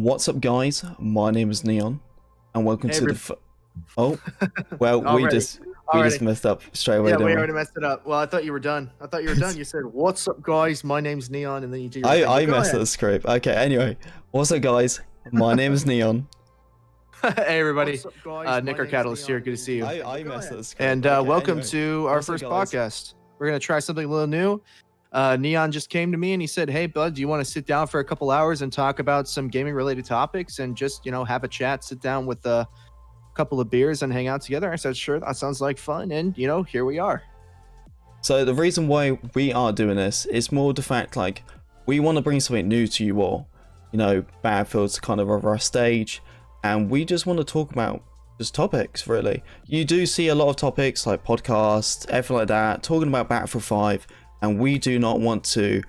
What's up, guys? My name is Neon, and welcome Hey, to Oh, well, we Already. just messed up straight away, Yeah, didn't we we? already messed it up. Well, I thought you were done. You said, "What's up, guys? My name's Neon," and then you do your thing. I Go messed up ahead. the script. Okay, anyway, what's up, guys? My name is Neon. Hey, everybody. What's up, guys? Nick My or name's Catalyst here. Neon, Good to see you. I Go messed ahead. up the script. And Okay, welcome anyway, to our what's up, first guys? podcast. We're gonna try something a little new. Neon just came to me and he said, "Hey, bud, do you want to sit down for a couple hours and talk about some gaming-related topics and just have a chat, sit down with a couple of beers and hang out together?" I said, "Sure, that sounds like fun." And here we are. So the reason why we are doing this is more the fact, like, we want to bring something new to you all. Battlefield's kind of over our stage, and we just want to talk about just topics, really. You do see a lot of topics like podcasts, everything like that, talking about Battlefield 5, and we do not want to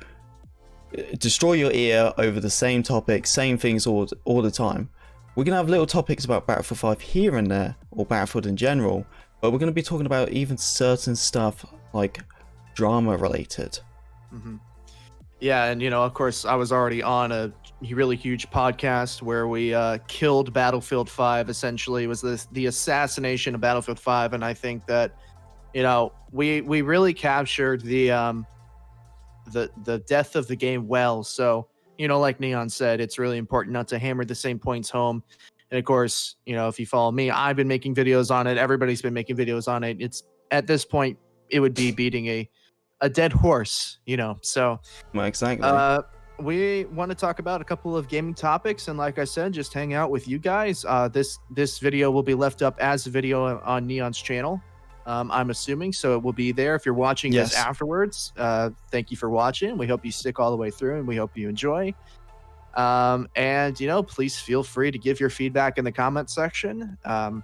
destroy your ear over the same topics, same things all the time. We're going to have little topics about Battlefield 5 here and there, or Battlefield in general, but we're going to be talking about even certain stuff like drama related. Yeah, and of course, I was already on a really huge podcast where we killed Battlefield 5. Essentially, it was the assassination of Battlefield 5, and I think that we really captured the death of the game well. So like Neon said, it's really important not to hammer the same points home. And of course, if you follow me, I've been making videos on it. Everybody's been making videos on it. It's at this point, it would be beating a dead horse, So Exactly. we want to talk about a couple of gaming topics, and like I said, just hang out with you guys. This video will be left up as a video on Neon's channel. I'm assuming, so it will be there if you're watching Yes. this afterwards. Thank you for watching. We hope you stick all the way through, and we hope you enjoy. And please feel free to give your feedback in the comment section.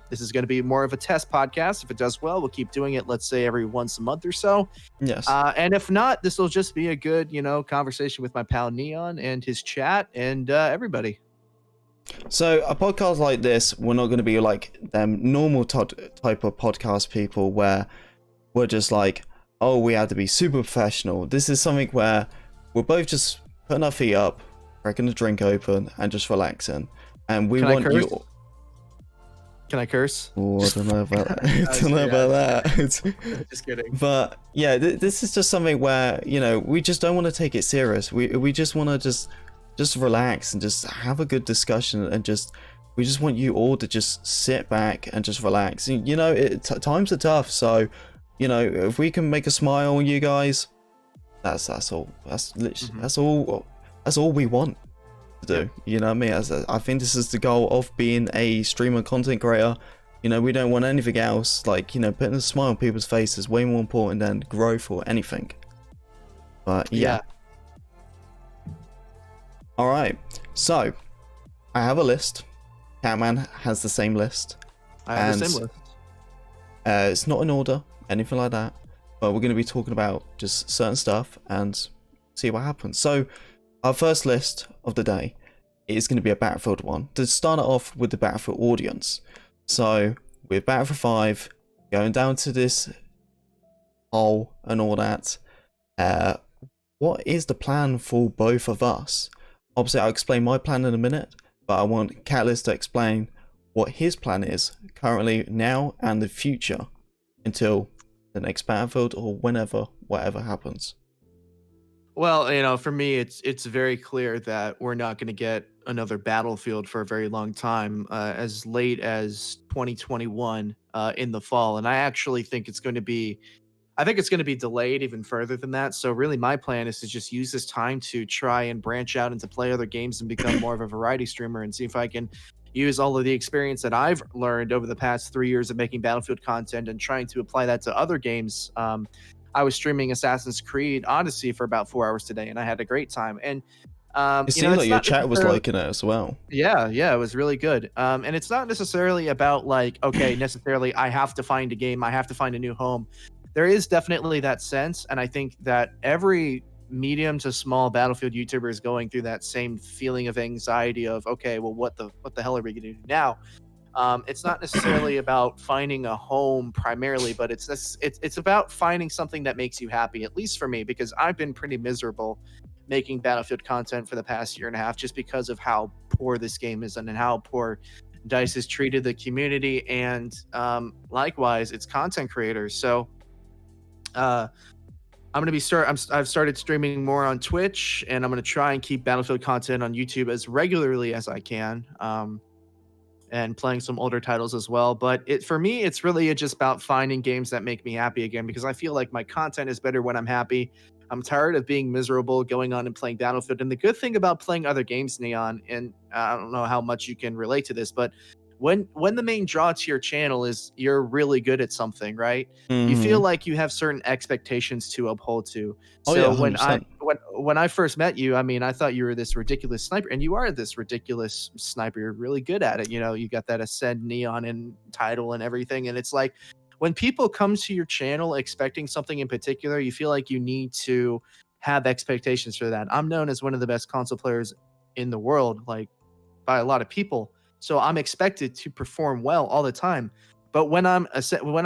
This is going to be more of a test podcast. If it does well, we'll keep doing it, let's say every once a month or so. Yes. And if not, this will just be a good conversation with my pal Neon and his chat and everybody. So a podcast like this, we're not going to be like them normal type of podcast people where we're just like, oh, we have to be super professional. This is something where we're both just putting our feet up, cracking the drink open, and just relaxing. And we want you. Can I curse? Oh, I don't know about that. I don't know about that. Just kidding. But yeah, this is just something where we just don't want to take it serious. We just want to just relax and just have a good discussion, and we just want you all to just sit back and just relax. Times are tough, so if we can make a smile on you guys, that's all. That's literally that's all we want to do. You know what I mean? I think this is the goal of being a streamer content creator. We don't want anything else. Like putting a smile on people's faces is way more important than growth or anything. But yeah. All right, so I have a list. Catman has the same list. I have the same list. It's not in order, anything like that, but we're going to be talking about just certain stuff and see what happens. So our first list of the day is going to be a Battlefield one. To start it off with the Battlefield audience. So with Battlefield 5, going down to this hole and all that, what is the plan for both of us? Obviously, I'll explain my plan in a minute, but I want Catalyst to explain what his plan is currently, now, and the future until the next Battlefield or whatever happens. Well, for me, it's very clear that we're not going to get another Battlefield for a very long time, as late as 2021 in the fall, and I actually think it's going to be. I think it's going to be delayed even further than that. So really my plan is to just use this time to try and branch out and to play other games and become more of a variety streamer and see if I can use all of the experience that I've learned over the past 3 years of making Battlefield content and trying to apply that to other games. I was streaming Assassin's Creed Odyssey for about 4 hours today, and I had a great time. And it seemed like your chat was liking it as well. Yeah, it was really good. And it's not necessarily about like, okay, necessarily I have to find a game, I have to find a new home. There is definitely that sense, and I think that every medium to small Battlefield YouTuber is going through that same feeling of anxiety of, okay, well, what the hell are we going to do now? It's not necessarily about finding a home primarily, but it's about finding something that makes you happy, at least for me, because I've been pretty miserable making Battlefield content for the past year and a half, just because of how poor this game is and how poor DICE has treated the community, and likewise its content creators. So I've started streaming more on Twitch, and I'm going to try and keep Battlefield content on YouTube as regularly as I can, and playing some older titles as well. But for me, it's really just about finding games that make me happy again, because I feel like my content is better when I'm happy. I'm tired of being miserable going on and playing Battlefield. And the good thing about playing other games, Neon, and I don't know how much you can relate to this, but when the main draw to your channel is you're really good at something, right? You feel like you have certain expectations to uphold to. Oh, So yeah, 100%. when I first met you, I mean, I thought you were this ridiculous sniper, and you are this ridiculous sniper. You're really good at it. You know, you got that Ascend Neon and title and everything. And it's like, when people come to your channel expecting something in particular, you feel like you need to have expectations for that. I'm known as one of the best console players in the world, like by a lot of people. So I'm expected to perform well all the time. But when I'm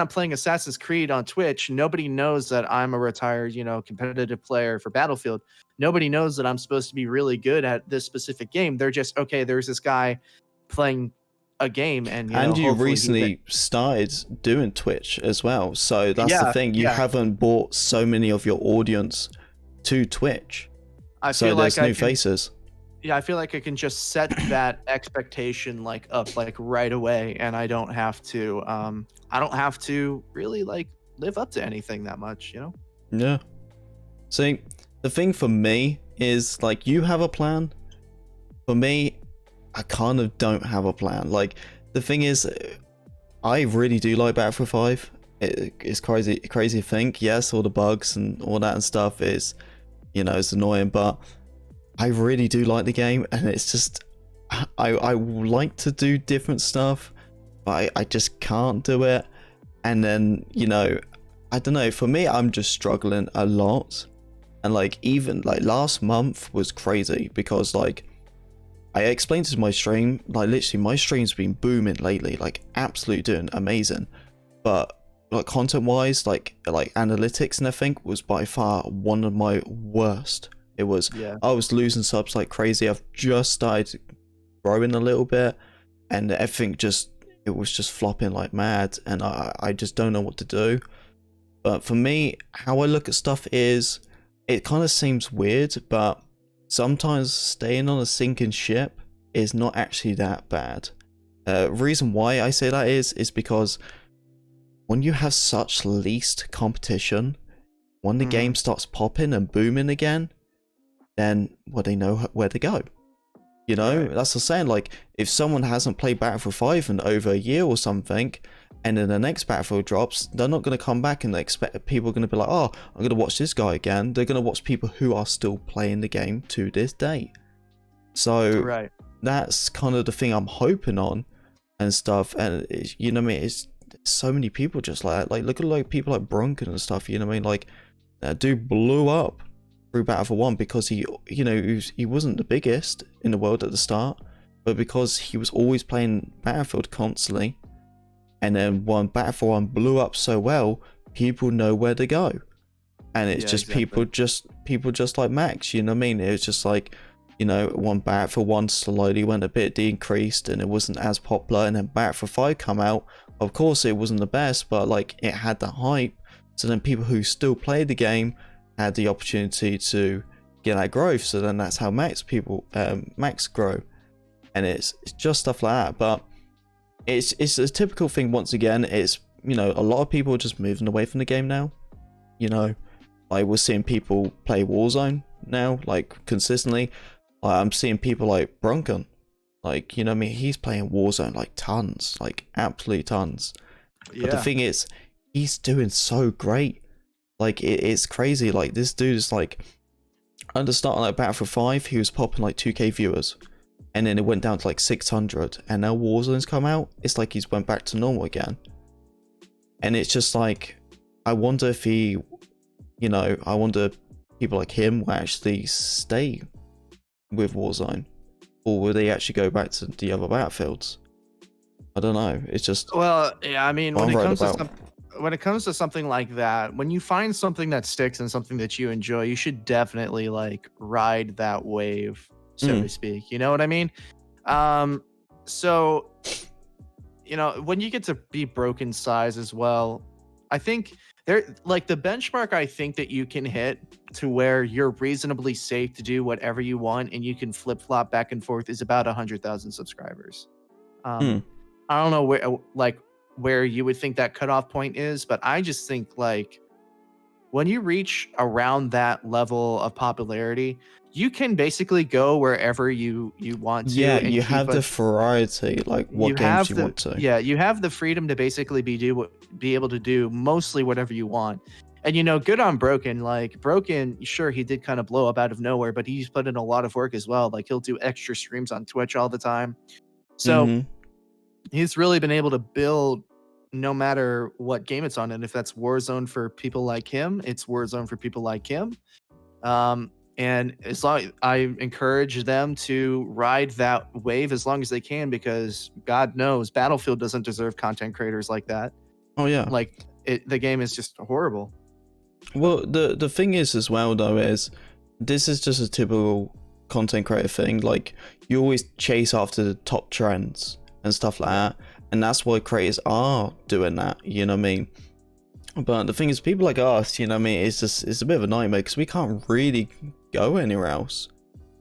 playing Assassin's Creed on Twitch, nobody knows that I'm a retired, competitive player for Battlefield. Nobody knows that I'm supposed to be really good at this specific game. They're just, okay, there's this guy playing a game, and you hopefully recently started doing Twitch as well, so that's the thing. You haven't brought so many of your audience to Twitch, so there's new faces. Yeah, I feel like I can just set that expectation up right away, and I don't have to really live up to anything that much, Yeah. See, the thing for me is you have a plan. For me, I kind of don't have a plan. The thing is, I really do like Battlefield 5. It's crazy to think. Yes, all the bugs and all that and stuff is, it's annoying, but I really do like the game, and it's just I like to do different stuff, but I just can't do it. And then I don't know, for me, I'm just struggling a lot. And even last month was crazy, because I explained to my stream, literally my stream's been booming lately, absolutely doing amazing, but content wise, analytics and everything was by far one of my worst. It was, I was losing subs like crazy. I've just started growing a little bit, and everything it was just flopping like mad, and I just don't know what to do. But for me, how I look at stuff is, it kind of seems weird, but sometimes staying on a sinking ship is not actually that bad. Reason why I say that is because when you have such least competition, when the game starts popping and booming again, then they know where to go. Right. That's the saying. If someone hasn't played Battlefield 5 in over a year or something, and then the next Battlefield drops, they're not going to come back and expect people are going to be like, oh, I'm going to watch this guy again. They're going to watch people who are still playing the game to this day. So that's kind of the thing I'm hoping on and stuff. And it's so many people just look at people like Bronkin and stuff. That dude blew up through Battlefield 1 because he wasn't the biggest in the world at the start, but because he was always playing Battlefield constantly. And then when Battlefield 1 blew up so well, people know where to go. And it's just exactly. people just like Max, you know what I mean? It was just when Battlefield 1 slowly went a bit decreased and it wasn't as popular, and then Battlefield 5 come out, of course it wasn't the best, but it had the hype. So then people who still played the game had the opportunity to get that growth. So then that's how Max grow. And it's just stuff like that. But it's a typical thing. Once again, it's a lot of people are just moving away from the game now. We're seeing people play Warzone now consistently. I'm seeing people like Bronkin, he's playing Warzone tons, absolutely tons. But the thing is, he's doing so great. It's crazy. This dude is under starting Battlefield 5, he was popping 2k viewers, and then it went down to 600, and now Warzone's come out, it's he's went back to normal again. And it's just I wonder if he, I wonder people like him will actually stay with Warzone, or will they actually go back to the other Battlefields? I don't know. It's just, well, yeah, I mean, when it comes to when it comes to something like that, when you find something that sticks and something that you enjoy, you should definitely like ride that wave, so to speak. You know what I mean? So when you get to be broken size as well, I think there like the benchmark I think that you can hit to where you're reasonably safe to do whatever you want and you can flip flop back and forth is about 100,000 subscribers. Hmm. I don't know where you would think that cutoff point is, but I just think like when you reach around that level of popularity, you can basically go wherever you want to, Yeah, and you keep have the variety, like what games you want to. yeah, you have the freedom to basically be able to do mostly whatever you want. And good on Broken. Like Broken, sure, he did kind of blow up out of nowhere, but he's put in a lot of work as well. Like he'll do extra streams on Twitch all the time. So Hmm. he's really been able to build no matter what game it's on. And if that's Warzone for people like him, it's Warzone for people like him. And as long I encourage them to ride that wave as long as they can, because God knows Battlefield doesn't deserve content creators like that. Oh yeah. Like the game is just horrible. Well, the thing is as well though is this is just a typical content creator thing. Like you always chase after the top trends and stuff like that, and that's why creators are doing that. You know what I mean? But the thing is, people like us, you know what I mean, it's a bit of a nightmare because we can't really go anywhere else.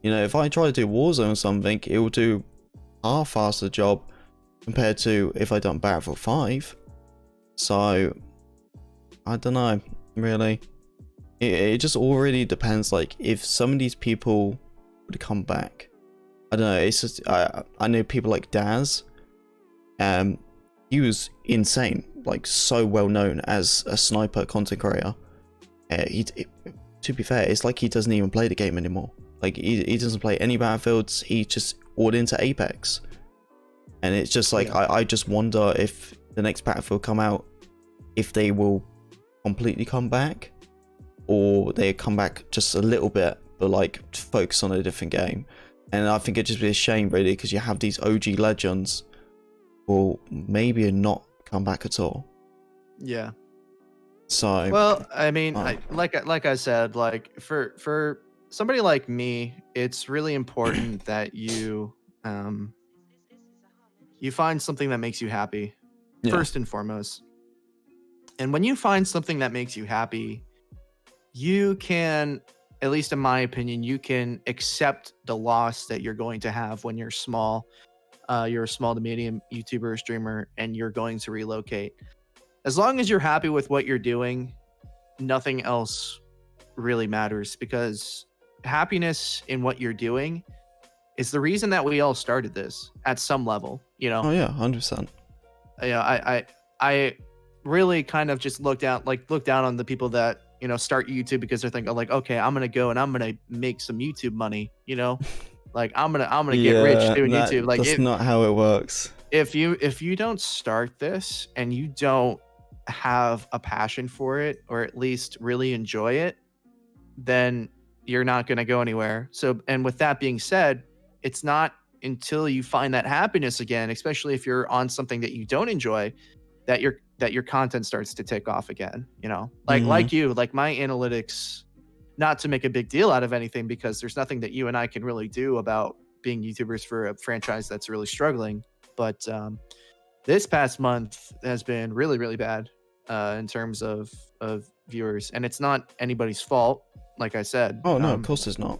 If I try to do Warzone or something, it will do a faster job compared to if I done Battlefield 5. So I don't know, really. It just already depends. Like if some of these people would come back, I don't know. It's just I know people like Daz. He was insane, like so well known as a sniper content creator. To be fair, it's like he doesn't even play the game anymore. Like he doesn't play any Battlefields. He just all into Apex, and it's just like I just wonder if the next Battlefield come out, if they will completely come back, or they come back just a little bit, but like focus on a different game. And I think it'd just be a shame, really, because you have these OG legends, will maybe not come back at all. Yeah. So well, I mean, like I said, like for somebody like me, it's really important that you find something that makes you happy first and foremost. And when you find something that makes you happy, you can, at least in my opinion, you can accept the loss that you're going to have when you're small. You're a small to medium YouTuber or streamer, and you're going to relocate. As long as you're happy with what you're doing, nothing else really matters, because happiness in what you're doing is the reason that we all started this at some level. Oh yeah, 100%. I really kind of just look down on the people that start YouTube because they're thinking like, okay, I'm gonna go and I'm gonna make some YouTube money. Like I'm gonna get rich doing YouTube. Like that's not how it works. If you don't start this and you don't have a passion for it, or at least really enjoy it, then you're not gonna go anywhere. So, and with that being said, it's not until you find that happiness again, especially if you're on something that you don't enjoy, that your content starts to take off again. Like you, like my analytics. Not to make a big deal out of anything, because there's nothing that you and I can really do about being YouTubers for a franchise that's really struggling. But this past month has been really, really bad in terms of viewers, and it's not anybody's fault, like I said. Oh no, of course it's not.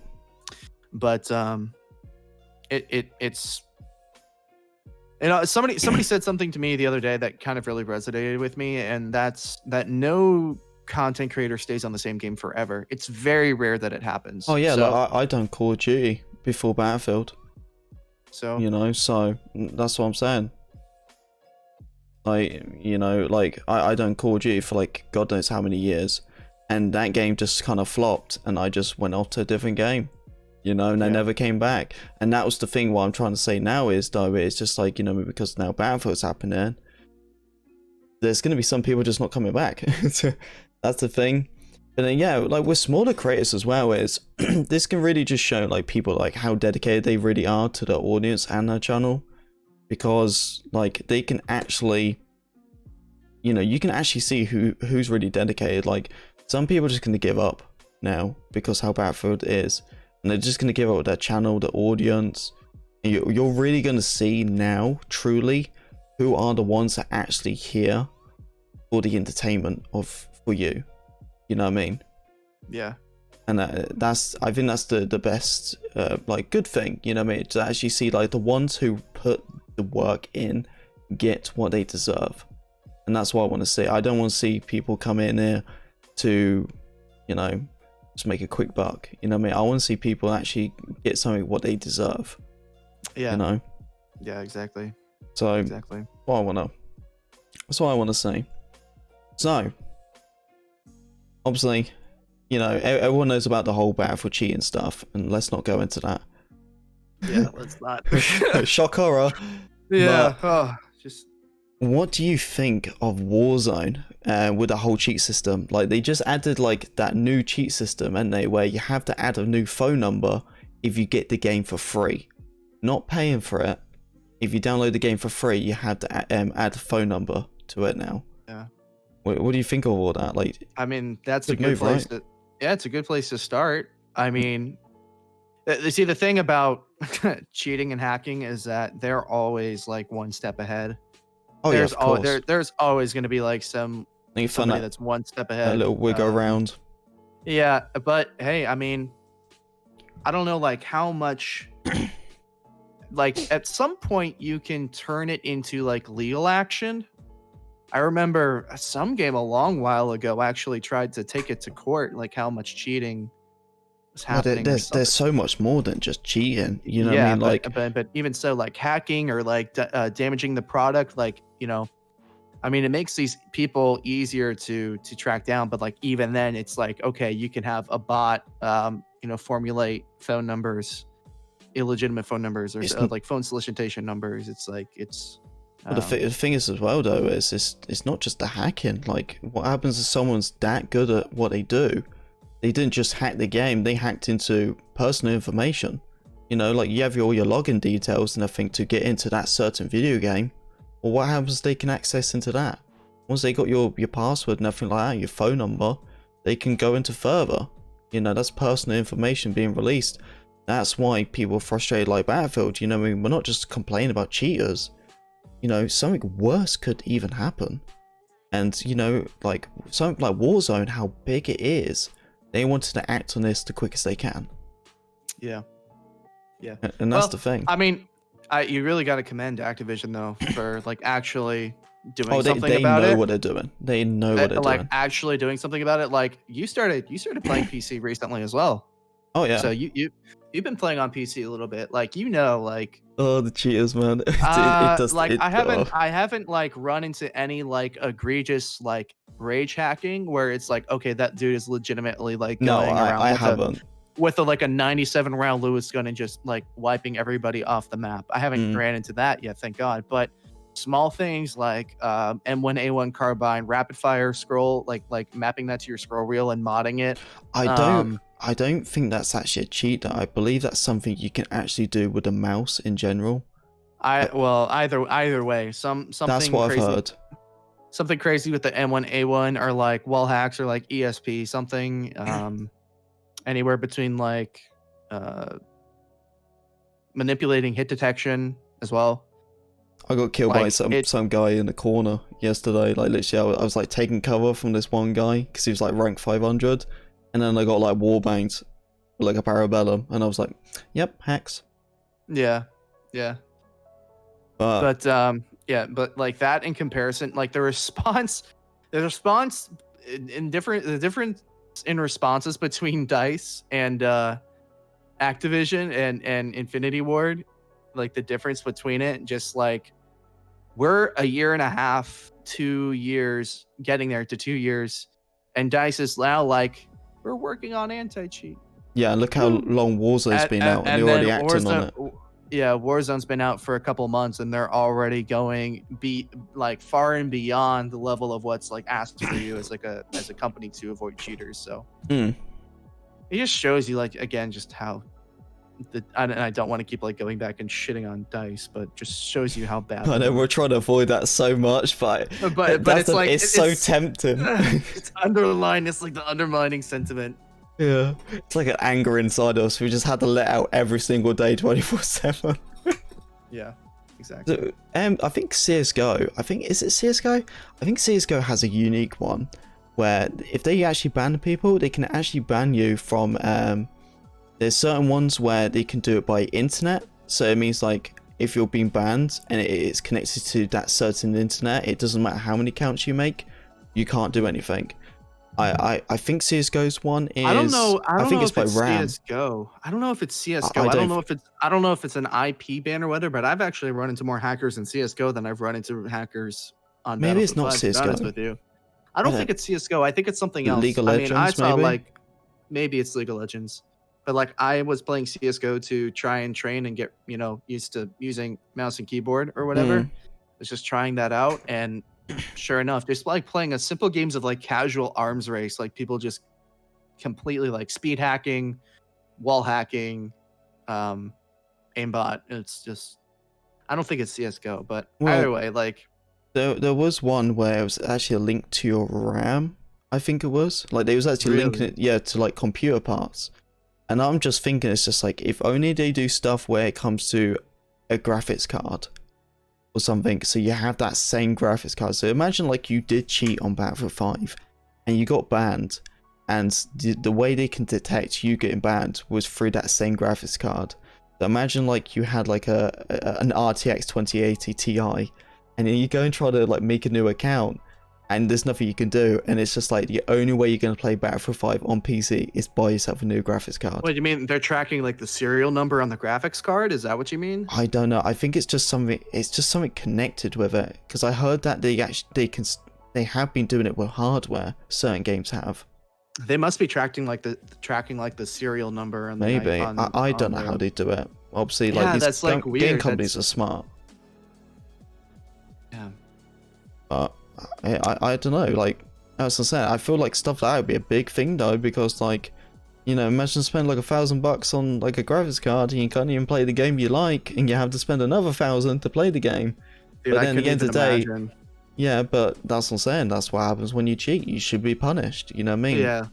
But it's somebody said something to me the other day that kind of really resonated with me, and that's that no content creator stays on the same game forever. It's very rare that it happens. Oh yeah, so, like I done Call of Duty before Battlefield. So so that's what I'm saying. Like, like I done Call of Duty for like God knows how many years, and that game just kind of flopped, and I just went off to a different game. And I never came back. And that was the thing. What I'm trying to say now is, though, it's just like, because now Battlefield's happening, there's going to be some people just not coming back. That's the thing. But then, yeah, like with smaller creators as well, is this can really just show like people like how dedicated they really are to their audience and their channel, because like they can actually you can actually see who's really dedicated. Like, some people are just going to give up now because how Battlefield is, and they're just going to give up their channel, the audience. And you're really going to see now truly who are the ones that actually here for the entertainment for you. You know what I mean? Yeah. And I think that's the best like good thing, you know what I mean, to actually see like the ones who put the work in get what they deserve. And that's what I want to see. I don't want to see people come in here to, just make a quick buck. You know what I mean? I want to see people actually get something what they deserve. Yeah. Yeah, exactly. So exactly. That's what I want to say. So obviously, everyone knows about the whole Battlefield cheating stuff, and let's not go into that. Yeah, let's not. Shock horror. Yeah. What do you think of Warzone with the whole cheat system? Like, they just added like that new cheat system, and where you have to add a new phone number if you get the game for free, not paying for it. If you download the game for free, you have to add a phone number to it now. Yeah. What do you think of all that? Like, I mean, that's a good place, right? Yeah, it's a good place to start. I mean, see, the thing about cheating and hacking is that they're always like one step ahead. Oh, yeah, of course. There's always going to be like somebody that's one step ahead. A little wiggle around. Yeah, but hey, I mean, I don't know like how much. Like, at some point you can turn it into like legal action. I remember some game a long while ago actually tried to take it to court, like how much cheating was happening. There's so much more than just cheating, you know what I mean? But even so, like hacking or like damaging the product, like, I mean, it makes these people easier to track down. But like, even then, it's like, okay, you can have a bot, formulate phone numbers, illegitimate phone numbers, or like phone solicitation numbers. It's like, it's. Well, the thing is as well though, is it's not just the hacking. Like, what happens if someone's that good at what they do? They didn't just hack the game, they hacked into personal information. Like, you have all your login details and everything to get into that certain video game. Well, what happens if they can access into that? Once they got your password and everything like that, your phone number, they can go into further. That's personal information being released. That's why people are frustrated like Battlefield. I mean, we're not just complaining about cheaters. Something worse could even happen. And, like something like Warzone, how big it is, they wanted to act on this the quickest they can. Yeah. Yeah. And that's the thing. I mean, you really got to commend Activision though for like actually doing something about it. They know what they're doing. They know what they're like doing. Actually doing something about it. Like, you started playing PC recently as well. Oh yeah. So you've been playing on PC a little bit. Like, like. Oh, the cheaters, man. It does, like, I haven't like run into any like egregious like rage hacking where it's like, okay, that dude is legitimately like going around I haven't. With like a 97 round Lewis gun and just like wiping everybody off the map. I haven't ran into that yet, thank God. But small things like M1A1 carbine, rapid fire scroll, like mapping that to your scroll reel and modding it. I don't think that's actually a cheat. I believe that's something you can actually do with a mouse in general. Either way, something that's what crazy, I've heard. Something crazy with the M1A1 or like wall hacks or like ESP, something anywhere between like manipulating hit detection as well. I got killed by some guy in the corner yesterday. Like, literally, I was like taking cover from this one guy because he was like rank 500. And then I got like wallbanged with like a parabellum, and I was like, "Yep, hacks." Yeah. But like that in comparison, like the response in the difference in responses between DICE and Activision and Infinity Ward, like the difference between it, just like we're a year and a half, 2 years, getting there to 2 years, and DICE is now like, we're working on anti-cheat. Yeah, look how long Warzone's been out, and they're already acting on it. Yeah, Warzone's been out for a couple months, and they're already going like far and beyond the level of what's like asked for you as a company to avoid cheaters. So it just shows you, like, again, just how I don't want to keep like going back and shitting on DICE, but just shows you how bad. I know we're trying to avoid that so much, but it's like it's so tempting. It's underlined. It's like the undermining sentiment. Yeah, it's like an anger inside us. We just had to let out every single day, 24/7. Yeah, exactly. So, I think CS:GO. Is it CS:GO? I think CS:GO has a unique one where if they actually ban people, they can actually ban you from. There's certain ones where they can do it by internet. So it means like if you're being banned and it's connected to that certain internet, it doesn't matter how many counts you make, you can't do anything. I think CS:GO's one is. I don't know. I think it's by RAM. CS:GO. I don't know if it's CS:GO. I don't know if it's an IP ban or whether. But I've actually run into more hackers in CS:GO than I've run into hackers on. Maybe it's not 5, CS:GO. To be honest with you, I don't think it's CS:GO. I think it's something else. League of Legends, I saw maybe? like maybe it's League of Legends. But like I was playing CS:GO to try and train and get used to using mouse and keyboard or whatever. I was just trying that out, and sure enough, just like playing a simple games of like casual arms race, like people just completely like speed hacking, wall hacking, aimbot. It's just I don't think it's CS:GO, but either way, like there was one where it was actually a link to your RAM. I think it was like they was actually linking it, yeah, to like computer parts. And I'm just thinking, it's just like, if only they do stuff where it comes to a graphics card or something, so you have that same graphics card. So imagine like you did cheat on Battlefield 5 and you got banned, and the way they can detect you getting banned was through that same graphics card. So imagine like you had like an RTX 2080 Ti, and then you go and try to like make a new account, and there's nothing you can do, and it's just like the only way you're going to play Battlefield 5 on PC is buy yourself a new graphics card. What do you mean? They're tracking like the serial number on the graphics card? Is that what you mean? I don't know. I think it's just something. It's just something connected with it, because I heard that they have been doing it with hardware. Certain games have. They must be tracking like the serial number on the maybe. I don't know how they do it. Obviously, like these that's like weird. game companies are smart. Yeah. But I don't know, like as I said, I feel like stuff like that would be a big thing though, because like, imagine spending like $1,000 on like a graphics card and you can't even play the game you like, and you have to spend another 1,000 to play the game. Dude, but then at the end of the day, imagine. Yeah, but that's what I'm saying, that's what happens when you cheat. You should be punished, you know what I mean? Yeah.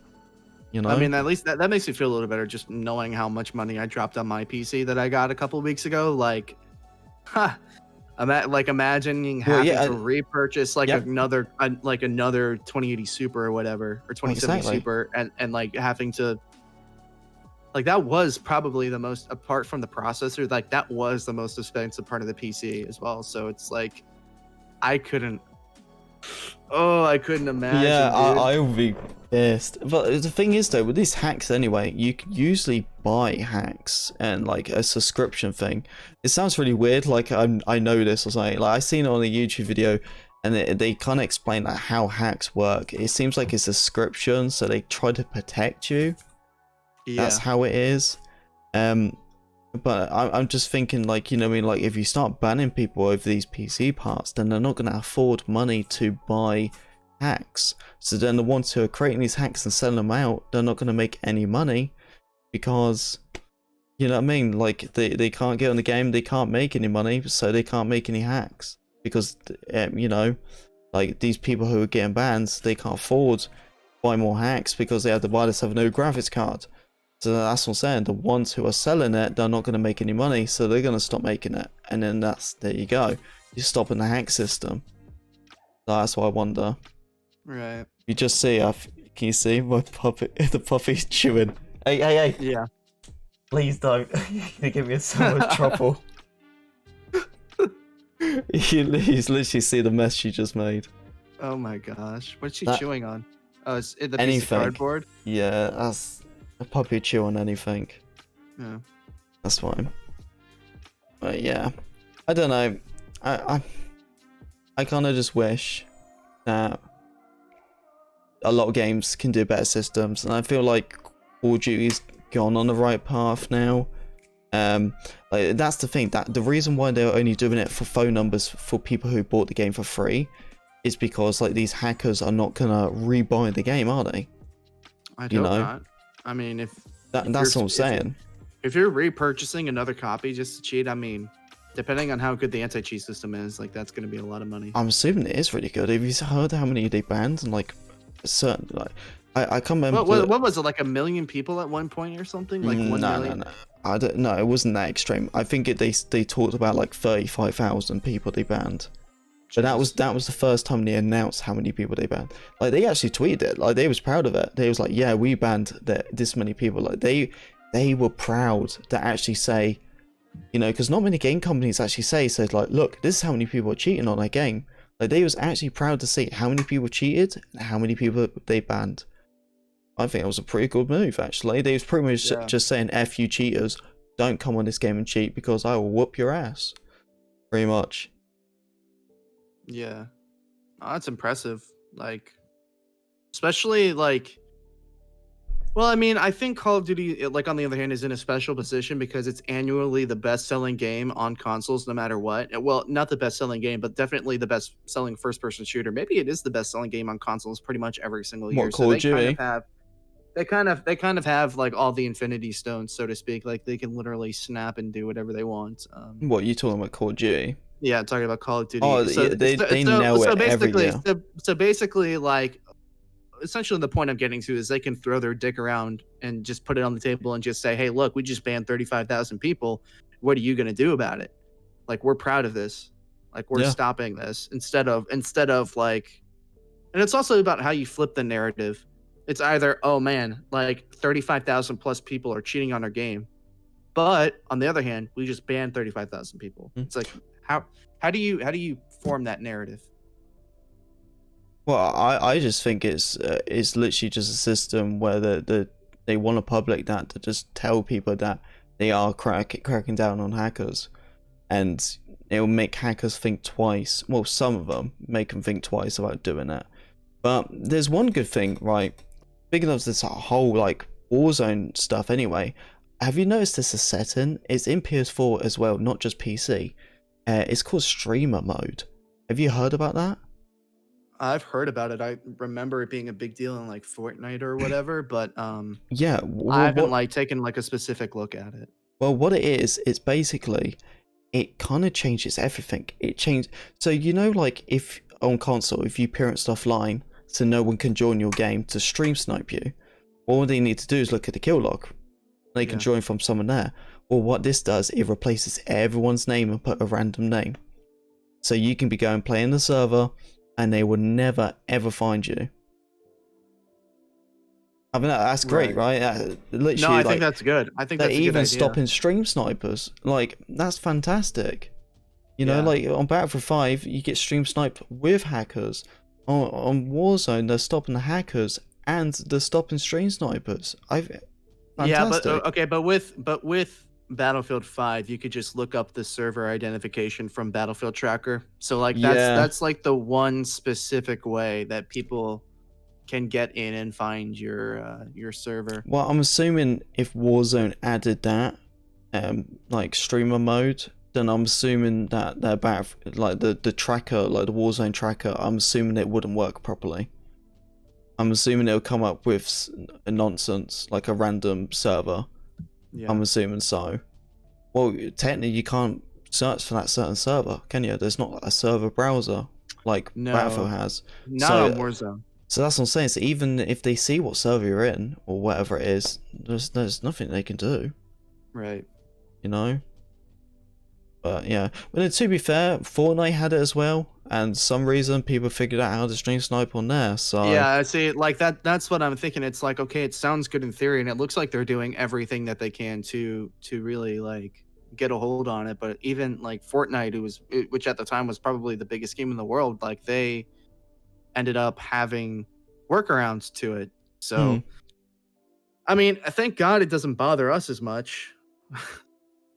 I mean, at least that makes me feel a little better, just knowing how much money I dropped on my PC that I got a couple of weeks ago. Like, imagining having to repurchase like another 2080 Super or whatever, or 2070 Super, and like having to, like, that was probably the most, apart from the processor, like that was the most expensive part of the PC as well. So it's like I couldn't imagine. Yeah, I would be pissed. But the thing is though, with these hacks anyway, you can usually buy hacks and like a subscription thing. It sounds really weird, like I know this or something. Like I seen it on a YouTube video, and they kind of explain like how hacks work. It seems like it's a subscription, so they try to protect you. Yeah. That's how it is. But I'm just thinking, like, what I mean, like if you start banning people over these PC parts, then they're not going to afford money to buy hacks. So then the ones who are creating these hacks and selling them out, they're not going to make any money, because, you know what I mean, like they can't get on the game, they can't make any money, so they can't make any hacks, because like these people who are getting banned, they can't afford to buy more hacks because they have to buy themselves a new graphics card. So that's what I'm saying, the ones who are selling it, they're not going to make any money, so they're going to stop making it. And then there you go. You're stopping the hack system. So that's what I wonder. Right. You just see, can you see my puppy? The puppy's chewing. Hey. Yeah. Please don't. You're going to give me so much trouble. He's literally see the mess she just made. Oh my gosh. What's she chewing on? Oh, it's in the piece of cardboard? Yeah, that's... A puppy chew on anything. Yeah. That's fine. But yeah. I don't know. I kind of just wish that a lot of games can do better systems, and I feel like Call of Duty's gone on the right path now. Like that's the thing, that the reason why they're only doing it for phone numbers for people who bought the game for free is because like these hackers are not gonna rebuy the game, are they? I don't know. I mean, if that's what I'm saying. if you're repurchasing another copy just to cheat, I mean, depending on how good the anti-cheat system is, like that's going to be a lot of money. I'm assuming it is really good. Have you heard how many they banned? And like, certain like, I can't remember. What was it, like 1 million people at one point or something? Like 1 million? No. I don't know. It wasn't that extreme. I think they talked about like 35,000 people they banned. But that was the first time they announced how many people they banned. Like they actually tweeted it. Like they was proud of it. They was like, yeah, we banned this many people. Like they were proud to actually say, you know, because not many game companies actually said like, look, this is how many people are cheating on our game. Like they was actually proud to say how many people cheated and how many people they banned. I think it was a pretty good move actually. They was pretty much just saying, F you cheaters, don't come on this game and cheat because I will whoop your ass. Pretty much. Yeah. Oh, that's impressive. Like, especially like, well, I mean, I think Call of Duty, like on the other hand, is in a special position because it's annually the best-selling game on consoles, no matter what. Well, not the best-selling game, but definitely the best-selling first-person shooter. Maybe it is the best-selling game on consoles pretty much every single year. Call of Duty? They kind of have like all the Infinity Stones, so to speak. Like they can literally snap and do whatever they want. What are you talking about, Call of Duty? Yeah, talking about Call of Duty. Oh, so, they know it every year. So basically, like, essentially the point I'm getting to is they can throw their dick around and just put it on the table and just say, hey, look, we just banned 35,000 people. What are you going to do about it? Like, we're proud of this. Like, we're stopping this instead of like, and it's also about how you flip the narrative. It's either, oh man, like 35,000 plus people are cheating on our game. But on the other hand, we just banned 35,000 people. It's like, how do you form that narrative? Well, I just think it's literally just a system where they want a public that to just tell people that they are cracking down on hackers, and it will make hackers think twice. Well, some of them make them think twice about doing it. But there's one good thing, right? Speaking of this whole like Warzone stuff, anyway, have you noticed this is setting? It's in PS4 as well, not just PC. It's called streamer mode. Have you heard about that? I've heard about it. I remember it being a big deal in like Fortnite or whatever, but yeah, I haven't like taken like a specific look at it. Well, what it is, it's basically, it kind of changes everything. It changed. So you know, like if on console, if you parent stuff offline, so no one can join your game to stream snipe you, all they need to do is look at the kill log. They can join from someone there. Well, what this does, it replaces everyone's name and put a random name. So you can be going playing the server, and they will never ever find you. I mean, that's great, right? Literally, no, I think that's good. I think that's a good idea. They're even stopping stream snipers. Like, that's fantastic. You know, like on Battlefield 5, you get stream sniped with hackers. On Warzone, they're stopping the hackers and they're stopping stream snipers. Fantastic. Yeah, but okay, but with Battlefield 5, you could just look up the server identification from Battlefield Tracker. So like that's like the one specific way that people can get in and find your server. Well, I'm assuming if Warzone added that like streamer mode, then I'm assuming that they're like the tracker, like the Warzone tracker, I'm assuming it wouldn't work properly. I'm assuming it'll come up with a nonsense, like a random server. Yeah. I'm assuming so. Well, technically you can't search for that certain server, can you? There's not a server browser like Battlefield has. Not on Warzone. So that's what I'm saying. So even if they see what server you're in or whatever it is, there's nothing they can do. Right. You know? But yeah. But to be fair, Fortnite had it as well. And some reason people figured out how to stream snipe on there. So yeah, I see. Like that's what I'm thinking. It's like, okay, it sounds good in theory, and it looks like they're doing everything that they can to really like get a hold on it. But even like Fortnite, which at the time was probably the biggest game in the world, like they ended up having workarounds to it. So I mean, thank God it doesn't bother us as much.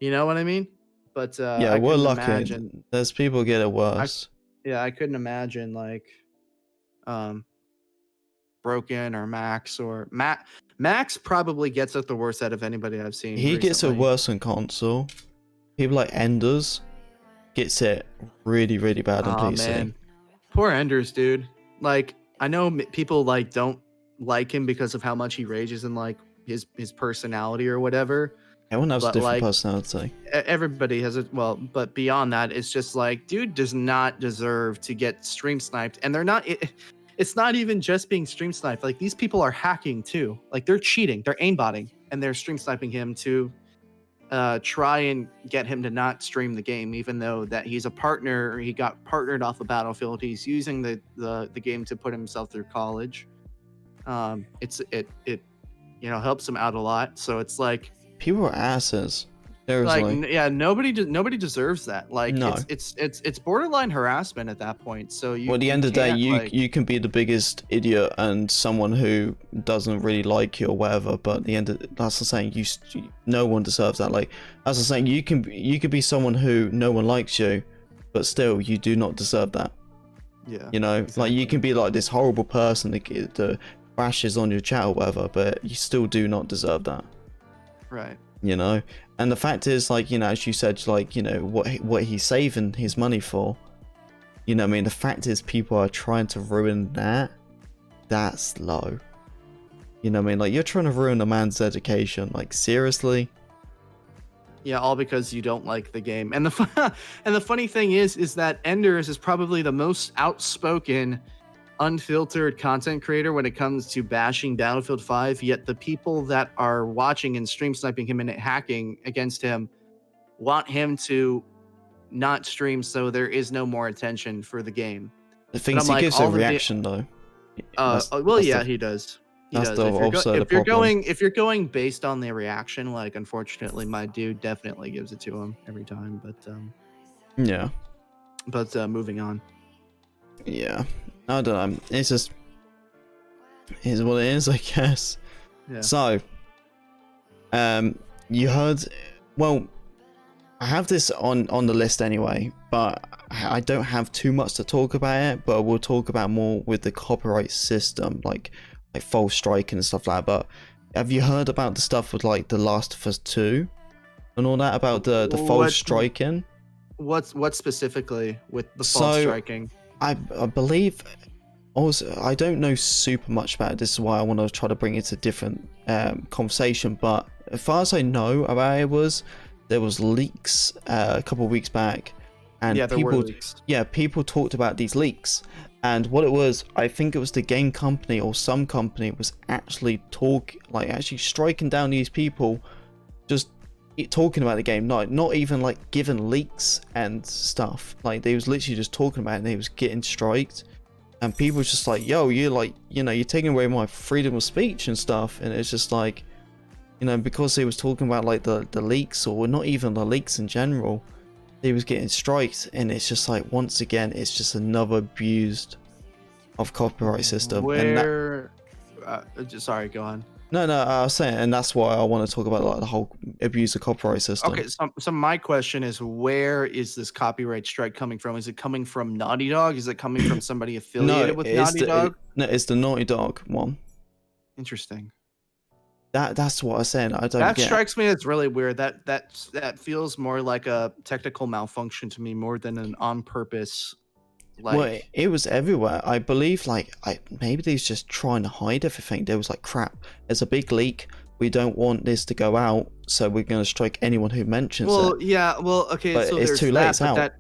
You know what I mean? But yeah, we're lucky. There's people get it worse. I couldn't imagine like Broken or Max Max probably gets it the worst out of anybody I've seen. He gets it worse on console. People like Enders gets it really, really bad on PC. Man. Poor Enders, dude. Like, I know people like don't like him because of how much he rages and like his personality or whatever. Everyone has a But different like personality. everybody has it. Well, but beyond that, it's just like, dude does not deserve to get stream sniped, and they're not. It's not even just being stream sniped. Like these people are hacking too. Like they're cheating, they're aimbotting, and they're stream sniping him to try and get him to not stream the game, even though that he's a partner, or he got partnered off of Battlefield. He's using the game to put himself through college. It helps him out a lot. So it's like People are asses. Seriously. yeah, nobody deserves that. Like No. it's borderline harassment at that point. So Well, at the end of the day, you can be the biggest idiot and someone who doesn't really like you or whatever. But at the end of that's the saying, no one deserves that. Like that's the saying, you could be someone who no one likes you, but still you do not deserve that. Yeah. You know, exactly. like you can be like this horrible person that crashes on your chat or whatever, but you still do not deserve that. Right. You know, and the fact is, like, you know, as you said, like, you know, what he's saving his money for, you know, I mean, the fact is people are trying to ruin that. That's low. You know what I mean? Like, you're trying to ruin a man's education. Like, seriously? Yeah, all because you don't like the game. And the funny thing is that Enders is probably the most outspoken, unfiltered content creator when it comes to bashing Battlefield 5, yet the people that are watching and stream sniping him and hacking against him want him to not stream, so there is no more attention for the game. The thing is, he gives a reaction though. Well, yeah, he does. He does. If you're going based on the reaction, like, unfortunately, my dude definitely gives it to him every time. But yeah. But moving on. Yeah, I don't know. It's just, here's what it is, I guess. Yeah. So, you heard. Well, I have this on the list anyway, but I don't have too much to talk about it. But we'll talk about more with the copyright system, like false striking and stuff like that. But have you heard about the stuff with like The Last of Us 2 and all that about the false striking? What specifically with the false striking? I believe, also, I don't know super much about it. This is why I want to try to bring it to a different conversation. But as far as I know about it, there was leaks a couple of weeks back, and people talked about these leaks. And what it was, I think it was the game company or some company was actually actually striking down these people, just talking about the game, not even like giving leaks and stuff. Like they was literally just talking about it, and they was getting striked, and people was just like, yo, you're like, you know, you're taking away my freedom of speech and stuff. And it's just like, you know, because they was talking about like the leaks, or not even the leaks in general, they was getting striked. And it's just like, once again, it's just another abused of copyright system. Sorry, go on. No, I was saying, and that's why I want to talk about like the whole abuse of copyright system. Okay, so my question is, where is this copyright strike coming from? Is it coming from Naughty Dog? Is it coming from somebody affiliated with Naughty Dog? No, it's the Naughty Dog one. Interesting. That's what I said. I don't. That strikes me as really weird. That feels more like a technical malfunction to me, more than an on purpose. Like, well, it was everywhere. I believe, like, maybe they was just trying to hide everything. They was like, crap, there's a big leak. We don't want this to go out, so we're going to strike anyone who mentions it. Well, yeah, well, okay, but so it's too late. It's out.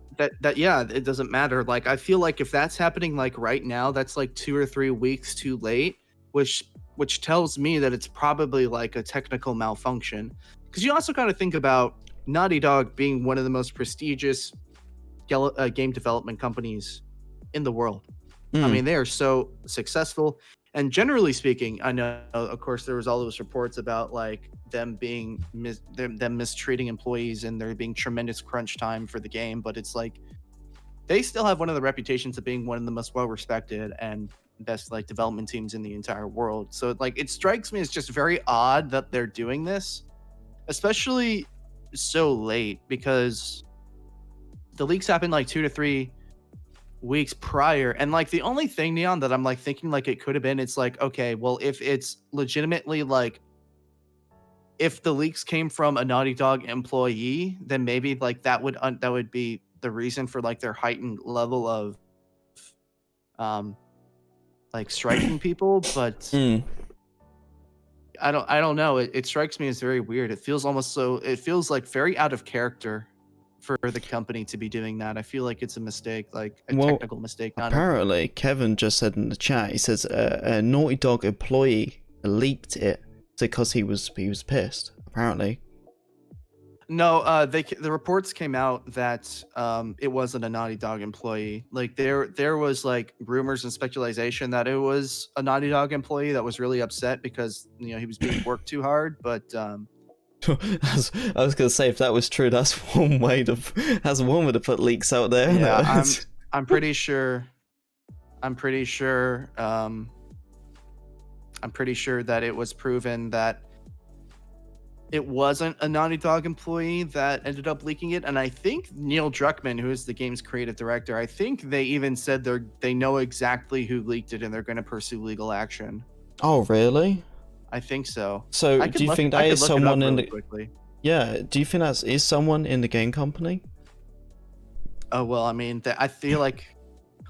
Yeah, it doesn't matter. Like, I feel like if that's happening like right now, that's like 2 or 3 weeks too late, which tells me that it's probably like a technical malfunction. Because you also got to think about Naughty Dog being one of the most prestigious game development companies in the world. I mean, they are so successful, and generally speaking, I know, of course, there was all those reports about like them being them mistreating employees, and there being tremendous crunch time for the game, but it's like they still have one of the reputations of being one of the most well-respected and best like development teams in the entire world. So like, it strikes me as just very odd that they're doing this, especially so late, because the leaks happened like 2 to 3 weeks prior. And like, the only thing, Neon, that I'm like thinking like it could have been, it's like, okay, well, if it's legitimately like, if the leaks came from a Naughty Dog employee, then maybe like that would be the reason for like their heightened level of like striking people. But I don't know. It strikes me as very weird. It feels almost so. It feels like very out of character for the company to be doing that. I feel like it's a mistake, like a Well, technical mistake. Not a, apparently, Kevin just said in the chat, he says a Naughty Dog employee leaked it because he was pissed. Apparently. no, the reports came out that it wasn't a Naughty Dog employee. Like there was like rumors and speculation that it was a Naughty Dog employee that was really upset because he was being worked too hard. But I was gonna say, if that was true, that's one way to put leaks out there. yeah, I'm pretty sure. I'm pretty sure that it was proven that it wasn't a Naughty Dog employee that ended up leaking it. And I think Neil Druckmann, who is the game's creative director, I think they even said they know exactly who leaked it and they're going to pursue legal action. Oh, really? I think so. So, do you think that is someone in the... quickly. Yeah, do you think that is someone in the game company? Oh, well, I mean, I feel like...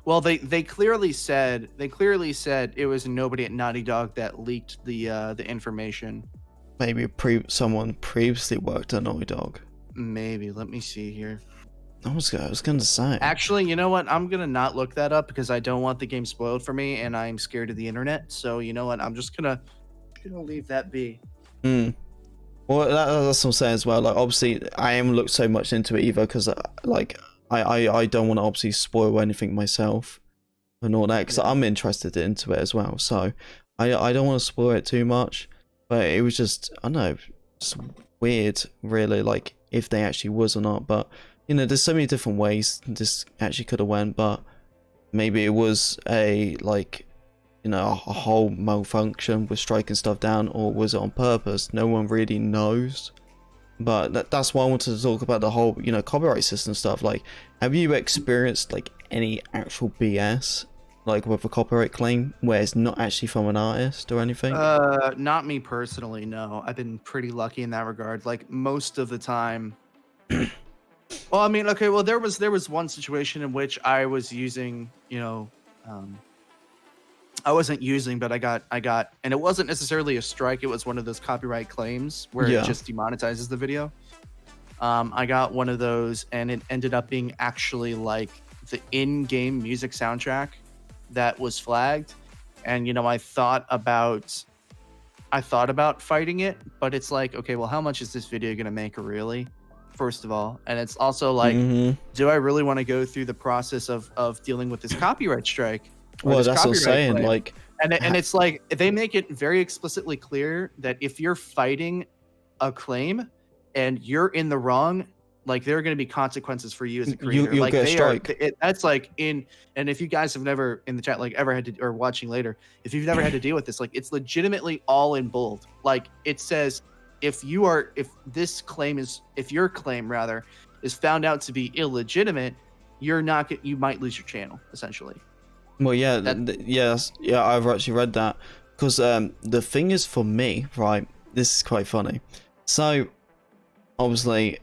Well, they clearly said it was nobody at Naughty Dog that leaked the information. Maybe someone previously worked at Naughty Dog. Maybe. Let me see here. I was gonna say. Actually, you know what? I'm gonna not look that up because I don't want the game spoiled for me, and I'm scared of the internet. So you know what? I'm just gonna leave that be. Hmm. Well, that's what I'm saying as well. Like, obviously, I haven't looked so much into it either because, like, I don't want to obviously spoil anything myself and all that because I'm interested into it as well. So I don't want to spoil it too much. But it was just, I don't know, just weird, really, like, if they actually was or not. But, there's so many different ways this actually could have went. But maybe it was a whole malfunction with striking stuff down. Or was it on purpose? No one really knows. But that's why I wanted to talk about the whole, copyright system stuff. Like, have you experienced, like, any actual BS? Like with a copyright claim where it's not actually from an artist or anything? Not me personally, no. I've been pretty lucky in that regard. Like most of the time. Well, I mean, okay, well there was one situation in which I was using, I wasn't using, but I got and it wasn't necessarily a strike, it was one of those copyright claims where it just demonetizes the video. I got one of those and it ended up being actually like the in-game music soundtrack that was flagged, and I thought about fighting it, but it's like, okay, well, how much is this video gonna make really, first of all? And it's also like, do I really want to go through the process of dealing with this copyright strike? Well, that's what I'm saying, claim? like, and it's like they make it very explicitly clear that if you're fighting a claim and you're in the wrong, like there are going to be consequences for you as a creator. You'll like get a strike. That's like and if you guys have never in the chat like ever had to, or watching later, if you've never had to deal with this, like it's legitimately all in bold. Like it says if your claim rather is found out to be illegitimate, you might lose your channel essentially. Well, yeah, I've actually read that because the thing is for me, right? This is quite funny. So obviously,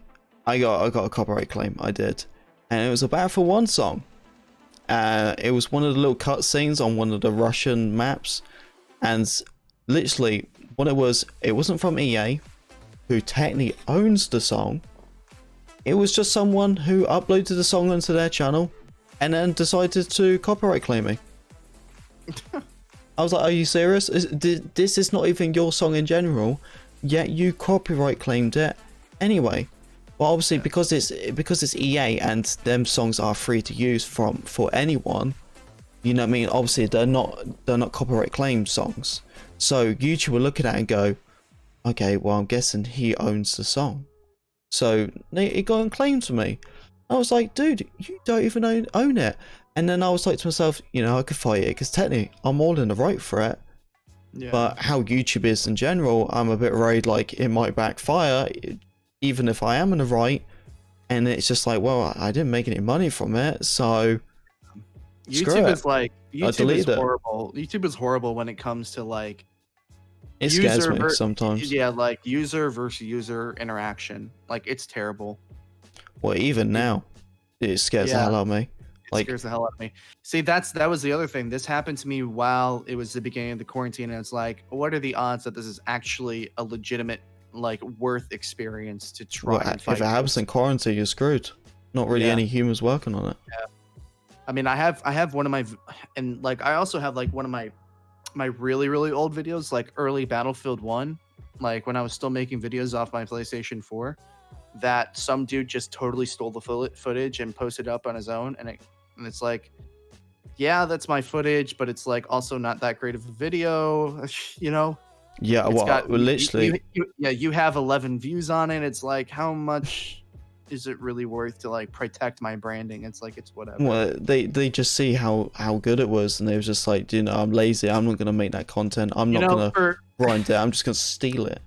I got a copyright claim. I did, and it was a Battlefield 1 song. It was one of the little cutscenes on one of the Russian maps, and literally what it wasn't from EA, who technically owns the song. It was just someone who uploaded the song onto their channel, and then decided to copyright claim me. I was like, "Are you serious? This is not even your song in general, yet you copyright claimed it anyway." Well, obviously, because it's EA and them songs are free to use for anyone, you know what I mean? Obviously, they're not copyright claimed songs. So YouTube will look at that and go, okay, well, I'm guessing he owns the song. So he got and claimed for me. I was like, dude, you don't even own it. And then I was like to myself, I could fight it because technically I'm all in the right for it. Yeah. But how YouTube is in general, I'm a bit worried like it might backfire. Even if I am in the right, and it's just like, well, I didn't make any money from it, so YouTube is horrible. YouTube is horrible when it comes to like it scares me sometimes. Yeah, like user versus user interaction. Like it's terrible. Well, even now, it scares the hell out of me. It scares the hell out of me. See, that was the other thing. This happened to me while it was the beginning of the quarantine, and it's like, what are the odds that this is actually a legitimate, like, worth experience to try and fight? If it happens in quarantine, you're screwed. Not really any humans working on it. Yeah. I mean, I have one of my, and like I also have like one of my really old videos, like early Battlefield 1, like when I was still making videos off my PlayStation 4, that some dude just totally stole the footage and posted up on his own, and it's like, yeah, that's my footage, but it's like also not that great of a video, you know? Yeah, well, literally. You have 11 views on it. It's like, how much is it really worth to like protect my branding? It's like, it's whatever. Well, they just see how good it was, and they was just like, you know, I'm lazy. I'm not gonna make that content. I'm not gonna grind it. I'm just gonna steal it.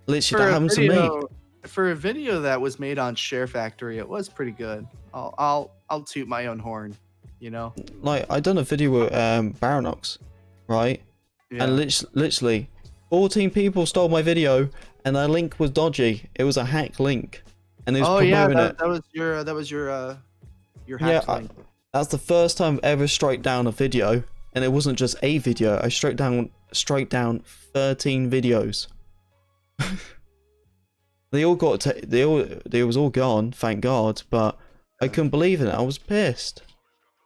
Literally, that happened to me. For a video that was made on Share Factory, it was pretty good. I'll toot my own horn, you know. Like, I done a video with Baronox, right? Yeah. And literally 14 people stole my video, and their link was dodgy. It was a hack link, and it was promoting it. That was your hack link. That's the first time I've ever strike down a video, and it wasn't just a video. I strike down 13 videos. They all got they was all gone, thank God. But I couldn't believe it. I was pissed.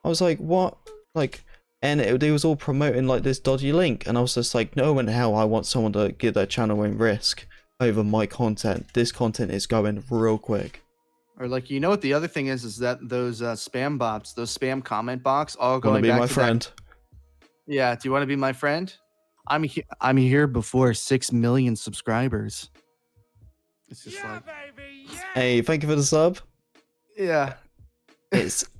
I was like, what? Like, and they was all promoting like this dodgy link, and I was just like, no in hell I want someone to get their channel in risk over my content. This content is going real quick. Or like, you know what the other thing is that those spam bots, those spam comment box, all going back to be my friend. Yeah, do you want to be my friend? I'm here before 6 million subscribers. It's just like, baby, yeah! Hey, thank you for the sub. Yeah.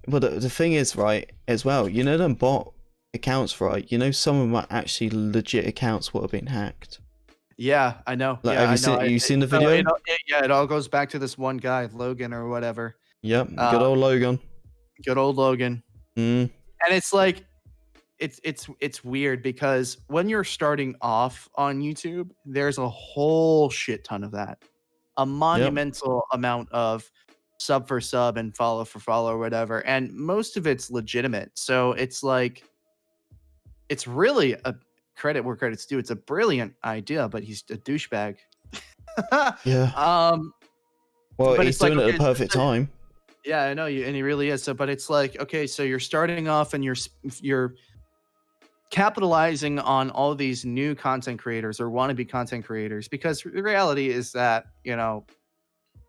But the thing is, right, as well, you know them bot accounts, right? You know some of them are actually legit accounts what have been hacked. Yeah, I know. Like, yeah, have you seen the video? It all goes back to this one guy, Logan or whatever. Yep, good old Logan. Good old Logan. And it's like, it's weird because when you're starting off on YouTube, there's a whole shit ton of that. A monumental amount of sub for sub and follow for follow or whatever, and most of it's legitimate. So it's like, it's really a credit where credit's due. It's a brilliant idea, but he's a douchebag. Yeah. Well, he's doing it at the perfect time. Yeah, I know, and he really is. So, but it's like, okay, so you're starting off and you're capitalizing on all these new content creators or wannabe content creators, because the reality is that, you know,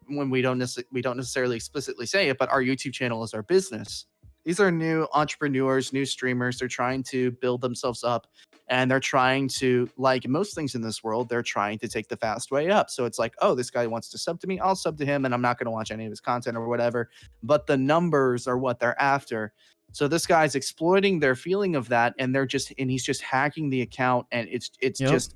when we don't necessarily explicitly say it, but our YouTube channel is our business. These are new entrepreneurs, new streamers. They're trying to build themselves up, and they're trying to, like most things in this world, they're trying to take the fast way up. So it's like, oh, this guy wants to sub to me, I'll sub to him, and I'm not going to watch any of his content or whatever. But the numbers are what they're after. So this guy's exploiting their feeling of that, and he's just hacking the account, and it's just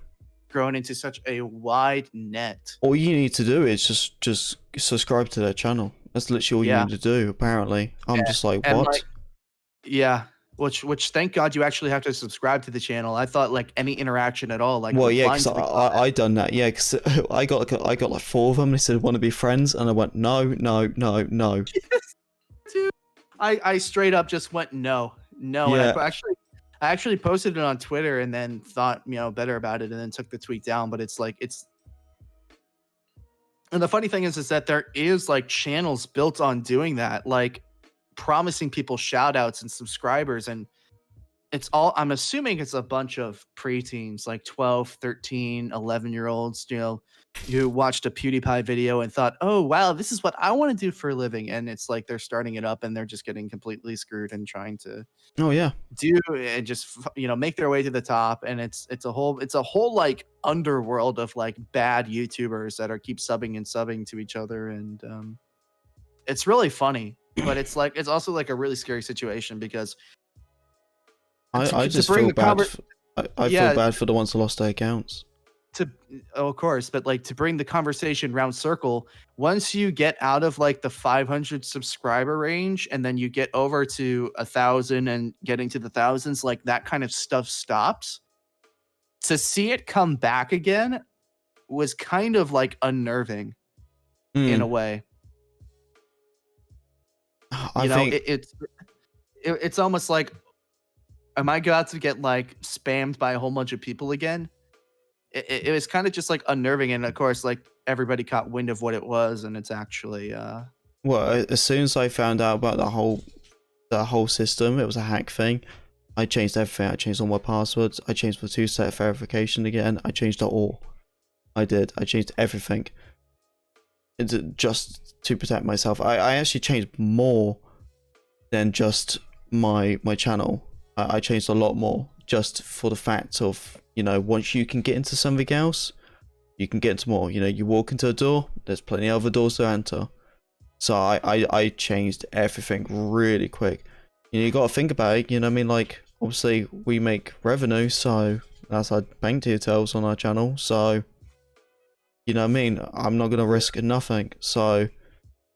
grown into such a wide net. All you need to do is just subscribe to their channel. That's literally all you need to do, apparently. I'm just like, what? Which thank God you actually have to subscribe to the channel. I thought like any interaction at all, like, well, yeah, because I done that. Yeah, because I got like 4 of them. They said want to be friends, and I went no. Dude, I straight up just went no. Yeah. And I actually posted it on Twitter and then thought, you know, better about it, and then took the tweet down. But it's like, and the funny thing is that there is like channels built on doing that, like promising people shout outs and subscribers, and it's all, I'm assuming it's a bunch of preteens, like 12, 13, 11-year-olds, you know, who watched a PewDiePie video and thought, oh, wow, this is what I want to do for a living. And it's like they're starting it up and they're just getting completely screwed and trying to do and just, you know, make their way to the top. And it's a whole like underworld of like bad YouTubers that keep subbing to each other. And it's really funny, but it's also like a really scary situation, because I just feel bad. I feel bad for the ones who lost their accounts. Of course, but like to bring the conversation round circle, once you get out of like the 500 subscriber range, and then you get over to 1,000 and getting to the thousands, like that kind of stuff stops. To see it come back again was kind of like unnerving in a way. I think it's almost like, am I about to get like spammed by a whole bunch of people again? It was kind of just like unnerving, and of course, like everybody caught wind of what it was, and it's actually Well, as soon as I found out about the whole system, it was a hack thing. I changed everything. I changed all my passwords. I changed the two-step verification again. I changed it all. I did. I changed everything. Just to protect myself. I actually changed more than just my channel. I changed a lot more just for the fact of, you know, once you can get into something else, you can get into more. You know, you walk into a door, there's plenty of other doors to enter. So I changed everything really quick. You know, you got to think about it. You know what I mean? Like, obviously, we make revenue, so that's our bank details on our channel. So, you know what I mean? I'm not going to risk nothing. So,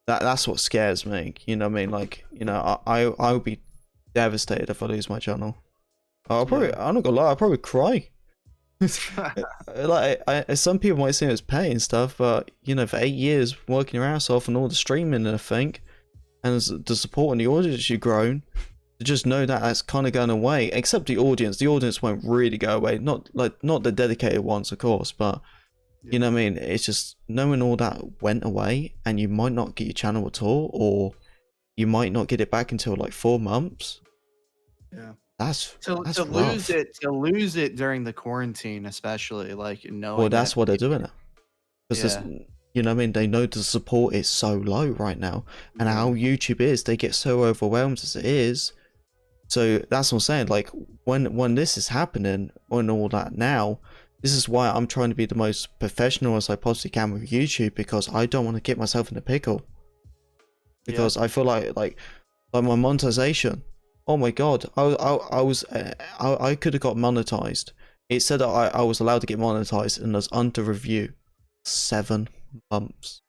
that's what scares me. You know what I mean? Like, you know, I would be devastated if I lose my channel. I'll probably, I'm not gonna lie, I'll probably cry. Like, some people might say it's pay and stuff, but you know, for 8 years working your ass off and all the streaming and everything, and the support and the audience you've grown, to just know that that's kind of going away. Except the audience won't really go away. Not the dedicated ones, of course, but you know what I mean. It's just knowing all that went away, and you might not get your channel at all, or you might not get it back until like 4 months. Yeah. That's To rough. lose it during the quarantine, especially like knowing. Well, that's what they're doing it. Because Yeah. you know what I mean, they know the support is so low right now, and how YouTube is, they get so overwhelmed as it is. So that's what I'm saying. Like when this is happening and all that now, this is why I'm trying to be the most professional as I possibly can with YouTube, because I don't want to get myself in a pickle. Because I feel like my monetization. Oh my god, I could have got monetized. It said that I was allowed to get monetized and was under review 7 months.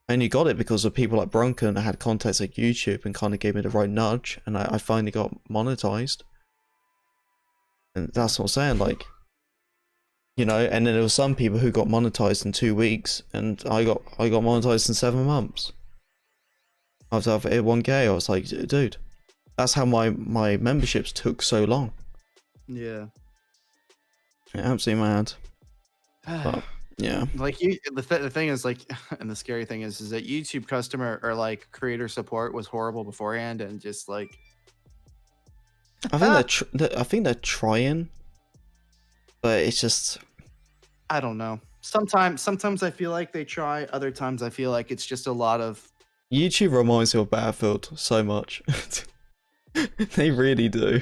I only got it because of people like Brunken that had contacts at YouTube and kind of gave me the right nudge, and I finally got monetized. And that's what I'm saying, like, you know. And then there were some people who got monetized in 2 weeks, and I got monetized in 7 months. After I've hit 1K, I was like, dude. That's how my memberships took so long. Yeah. Absolutely mad. But, yeah. Like the thing is like, and the scary thing is that YouTube customer or like creator support was horrible beforehand, and just like. I think they're trying, but it's just. I don't know. Sometimes I feel like they try. Other times I feel like it's just a lot of. YouTube reminds me of Battlefield so much. They really do.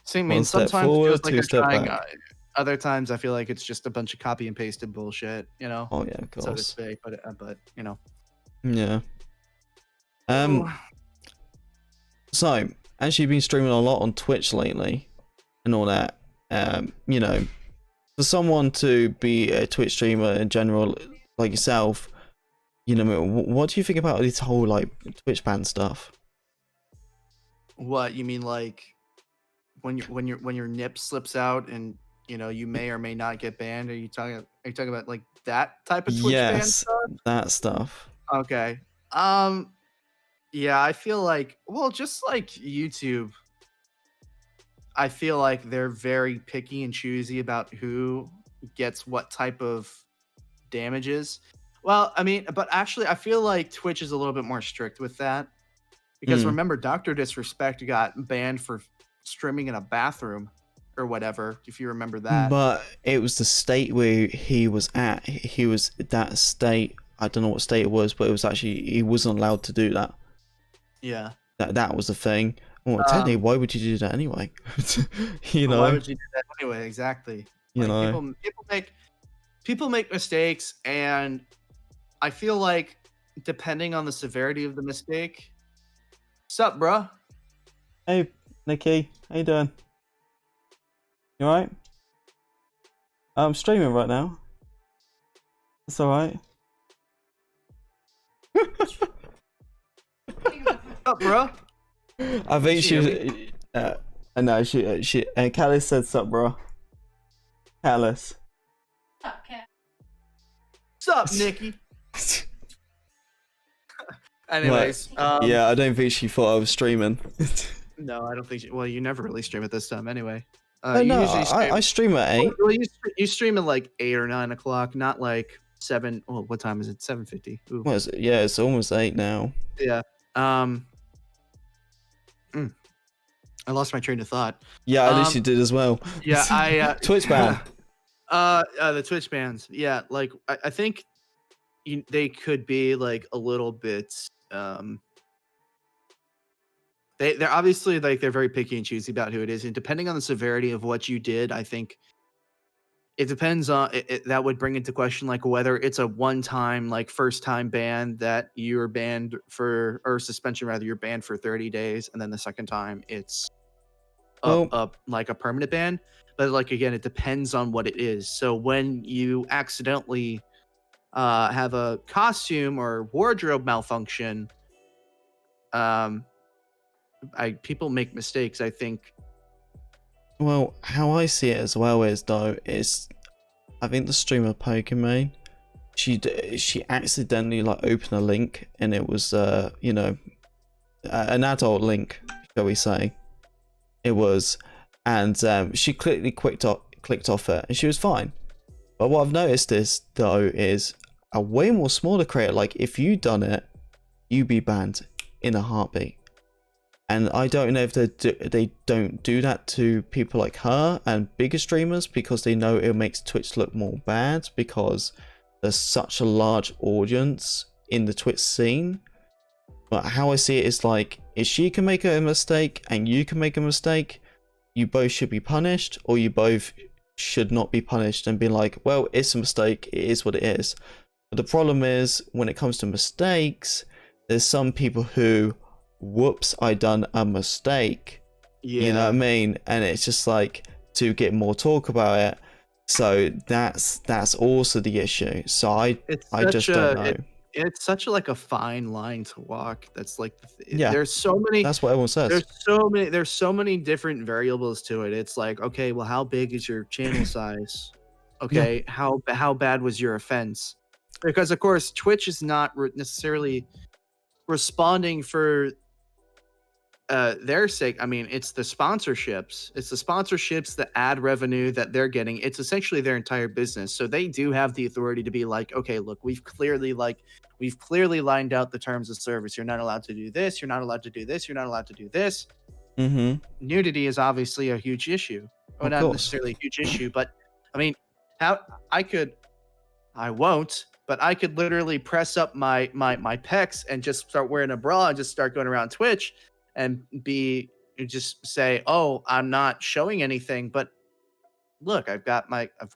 See, I mean, One step sometimes forward, it feels like 2 they're step trying. back. Other times I feel like it's just a bunch of copy and pasted bullshit, you know. Oh yeah, of course. So to speak, but you know. Yeah. Ooh. So as you've been streaming a lot on Twitch lately, and all that, you know, for someone to be a Twitch streamer in general, like yourself, you know, what do you think about this whole like Twitch ban stuff? What you mean, like when your nip slips out and you know you may or may not get banned? Are you talking about like that type of Twitch ban stuff? That stuff. Okay. Yeah, I feel like, well, just like YouTube, I feel like they're very picky and choosy about who gets what type of damages. Well, I mean, but actually, I feel like Twitch is a little bit more strict with that. Because remember, Dr. Disrespect got banned for streaming in a bathroom or whatever, if you remember that. But it was the state where he was at. He was that state. I don't know what state it was, but it was actually, he wasn't allowed to do that. Yeah. That was the thing. Well, technically, why would you do that anyway? You know? Why would you do that anyway? Exactly. You like, know? People make mistakes, and I feel like depending on the severity of the mistake. Sup, bruh? Hey, Nikki, how you doing? You alright? I'm streaming right now. That's alright. Sup, bruh? I think she was. I know she. Callis said, "Sup, bro." Callis. Sup, cat? Sup, Nikki? Anyways, yeah, I don't think she thought I was streaming. No, I don't think. Well, you never really stream at this time anyway. Oh You no, usually stream. I stream at 8. Well, you stream at like 8 or 9 o'clock, not like 7. Oh, what time is it? 7:50. Ooh. Well, yeah, it's almost 8 now. Yeah. I lost my train of thought. Yeah, I literally did as well. Yeah, I Twitch ban. The Twitch bans. Yeah, like I think they could be like a little bit. They're obviously like they're very picky and choosy about who it is, and depending on the severity of what you did, I think it depends on that would bring into question like whether it's a one-time like first-time ban that you're banned for, or suspension rather, you're banned for 30 days, and then the second time it's up like a permanent ban. But like again, it depends on what it is. So when you accidentally have a costume or wardrobe malfunction, people make mistakes, I think. Well, how I see it as well is though is, I think the streamer Pokemon, she accidentally like opened a link and it was you know, an adult link, shall we say? It was, and she clicked off it and she was fine. But what I've noticed is though is a way more smaller creator, like if you done it, you'd be banned in a heartbeat. And I don't know if they don't do that to people like her and bigger streamers because they know it makes Twitch look more bad because there's such a large audience in the Twitch scene. But how I see it is like, if she can make a mistake and you can make a mistake, you both should be punished, or you both should not be punished and be like, well, it's a mistake, it is what it is. But the problem is, when it comes to mistakes, there's some people who, whoops, I done a mistake. Yeah. You know what I mean? And it's just like to get more talk about it. So that's also the issue. So I just don't know. It's such a, like a fine line to walk. That's like, yeah, there's so many. That's what everyone says. There's so many different variables to it. It's like, okay, well, how big is your channel size? Okay, yeah. How bad was your offense? Because of course, Twitch is not necessarily responding for their sake. I mean, it's the sponsorships. It's the sponsorships, the ad revenue that they're getting. It's essentially their entire business. So they do have the authority to be like, okay, look, we've clearly lined out the terms of service. You're not allowed to do this. You're not allowed to do this. You're not allowed to do this. Mm-hmm. Nudity is obviously a huge issue. Well, not necessarily a huge issue, but I mean, I won't, but I could literally press up my pecs and just start wearing a bra and just start going around Twitch and just say, oh, I'm not showing anything, but look, I've got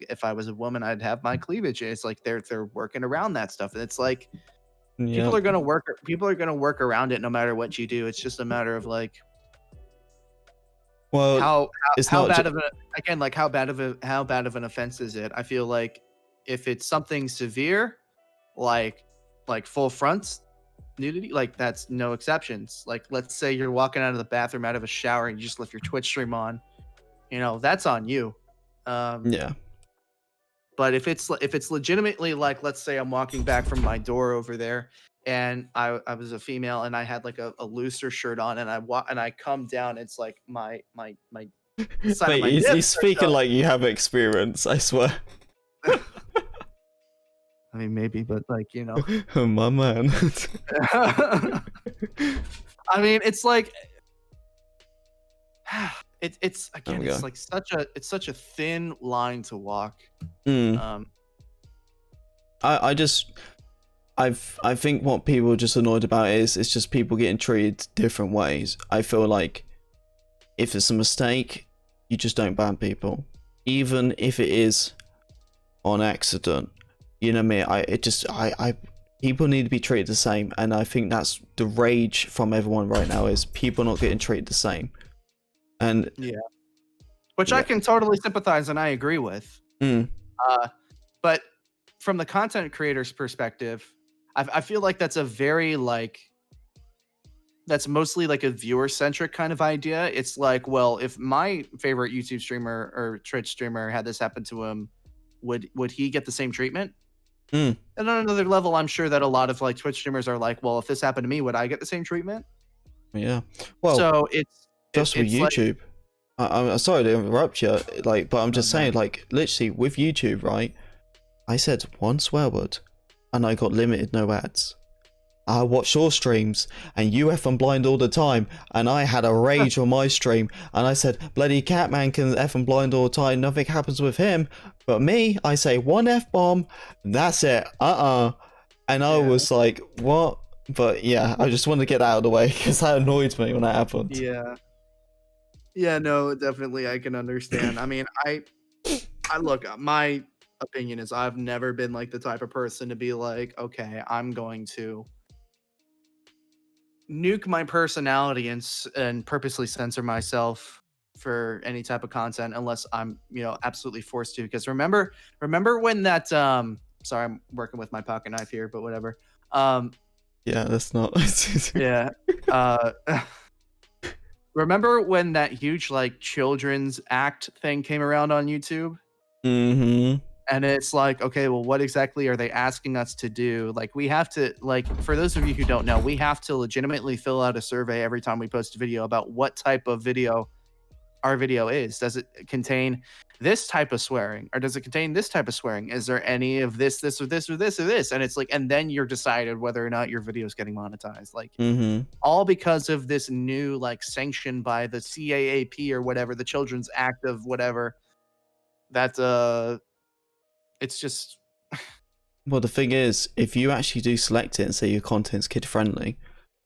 if I was a woman, I'd have my cleavage. And it's like they're working around that stuff. And it's like, people are going to work around it no matter what you do. It's just a matter of like, well, how bad of an offense is it? I feel like if it's something severe, like full fronts, nudity, like that's no exceptions. Like, let's say you're walking out of the bathroom out of a shower and you just left your Twitch stream on, you know, that's on you. Yeah. But if it's legitimately like, let's say I'm walking back from my door over there and I was a female and I had like a looser shirt on and I come down, it's like my side of my he's speaking like you have experience, I swear. I mean, maybe, but like, you know. Oh, my man. I mean, it's like, it's again, it's like such a thin line to walk. I think what people are just annoyed about is it's just people getting treated different ways. I feel like if it's a mistake, you just don't ban people, even if it is on accident. You know what I mean? People need to be treated the same, and I think that's the rage from everyone right now, is people not getting treated the same. And which I can totally sympathize and I agree with. But from the content creator's perspective, I feel like that's a very that's mostly like a viewer centric kind of idea. It's like, well, if my favorite YouTube streamer or Twitch streamer had this happen to him, would he get the same treatment? And on another level, I'm sure that a lot of like Twitch streamers are like, well, if this happened to me, would I get the same treatment? Yeah. Well, so just with it's like, YouTube. I'm sorry to interrupt you, like, but I'm just no. saying, like, literally with YouTube, right? I said one swear word, and I got limited no ads. I watch your streams, and you F blind all the time, and I had a rage on my stream, and I said, bloody Catman can F blind all the time, nothing happens with him, but me, I say one F-bomb, that's it, and I was like, what? But yeah, I just wanted to get that out of the way, because that annoyed me when that happened. Yeah. Yeah, no, definitely I can understand. I mean, I look, my opinion is I've never been like the type of person to be like, okay, I'm going to nuke my personality and purposely censor myself for any type of content unless I'm, absolutely forced to. Because remember when that sorry, I'm working with my pocket knife here, but whatever. Yeah, that's not. Yeah. Uh remember when that huge like children's act thing came around on YouTube? Mm-hmm. And it's like, okay, well, what exactly are they asking us to do? Like, we have to, like, for those of you who don't know, we have to legitimately fill out a survey every time we post a video about what type of video our video is. Does it contain this type of swearing, or does it contain this type of swearing? Is there any of this, this, or this, or this, or this? And it's like, and then you're decided whether or not your video is getting monetized. Like, all because of this new, like, sanction by the CAAP or whatever, the Children's Act of whatever. That it's just. Well, the thing is, if you actually do select it and say your content's kid friendly,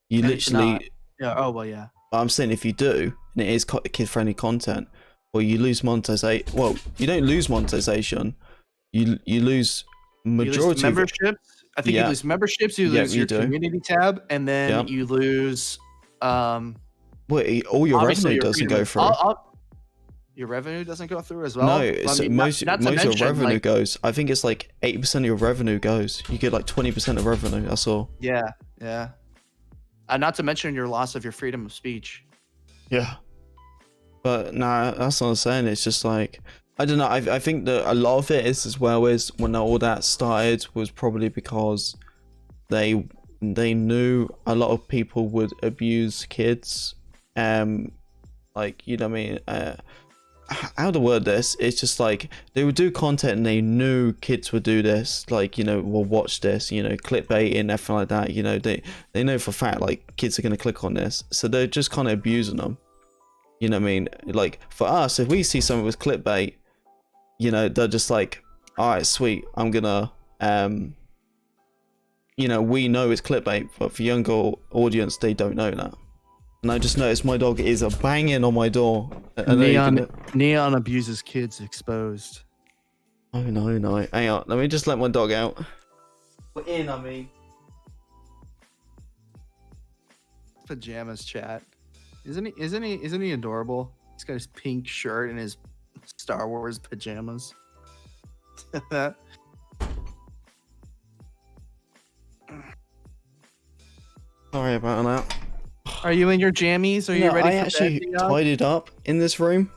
you And it's not. literally. Yeah. Oh well, yeah. I'm saying if you do, and it is kid friendly content, well, you lose monetization. Well, you don't lose monetization. You lose majority. You lose memberships. I think you lose memberships. You lose your community tab, and then you lose. Well, all your revenue doesn't go through. Your revenue doesn't go through as well. No, so most of your revenue goes. I think it's like 80% of your revenue goes. You get like 20% of revenue. That's all. Yeah, yeah. Not to mention your loss of your freedom of speech. Yeah. But nah, that's what I'm saying. It's just like, I don't know. I think that a lot of it is as well is when all that started was probably because they knew a lot of people would abuse kids. Like, you know what I mean? How to word this? It's just like they would do content and they knew kids would do this, like, will watch this, clickbait and everything like that. They know for a fact like kids are going to click on this, so they're just kind of abusing them. You know what I mean? Like for us, if we see something with clickbait, they're just like, all right, sweet, I'm gonna we know it's clickbait, but for younger audience, they don't know that. And I just noticed my dog is a banging on my door. Neon abuses kids exposed. Oh no. Hang on, let me just let my dog out. We're in, I mean. Pajamas chat. Isn't he adorable? He's got his pink shirt and his Star Wars pajamas. Sorry about that. Are you in your jammies? Are you ready? I actually tidied up in this room,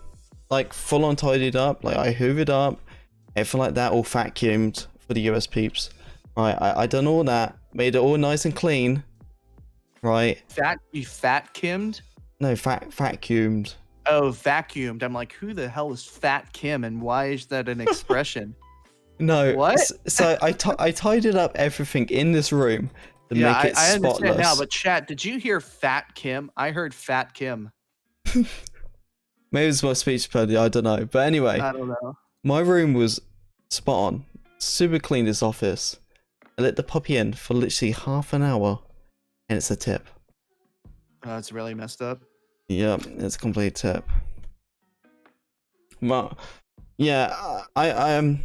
like full on tidied up. Like I hoovered up, everything like that, all vacuumed for the US peeps. Right, I done all that, made it all nice and clean. Right. You fat-kimmed? No, vacuumed. Oh, vacuumed. I'm like, who the hell is Fat Kim, and why is that an expression? No. What? So I tidied up everything in this room. Make it I spotless. understand now, but chat, did you hear Fat Kim? I heard Fat Kim. Maybe it's my speech patty, I don't know. But anyway, I don't know. My room was spot on. Super clean, this office. I let the puppy in for literally half an hour, and it's a tip. Oh, it's really messed up. Yep, it's a complete tip. But yeah, I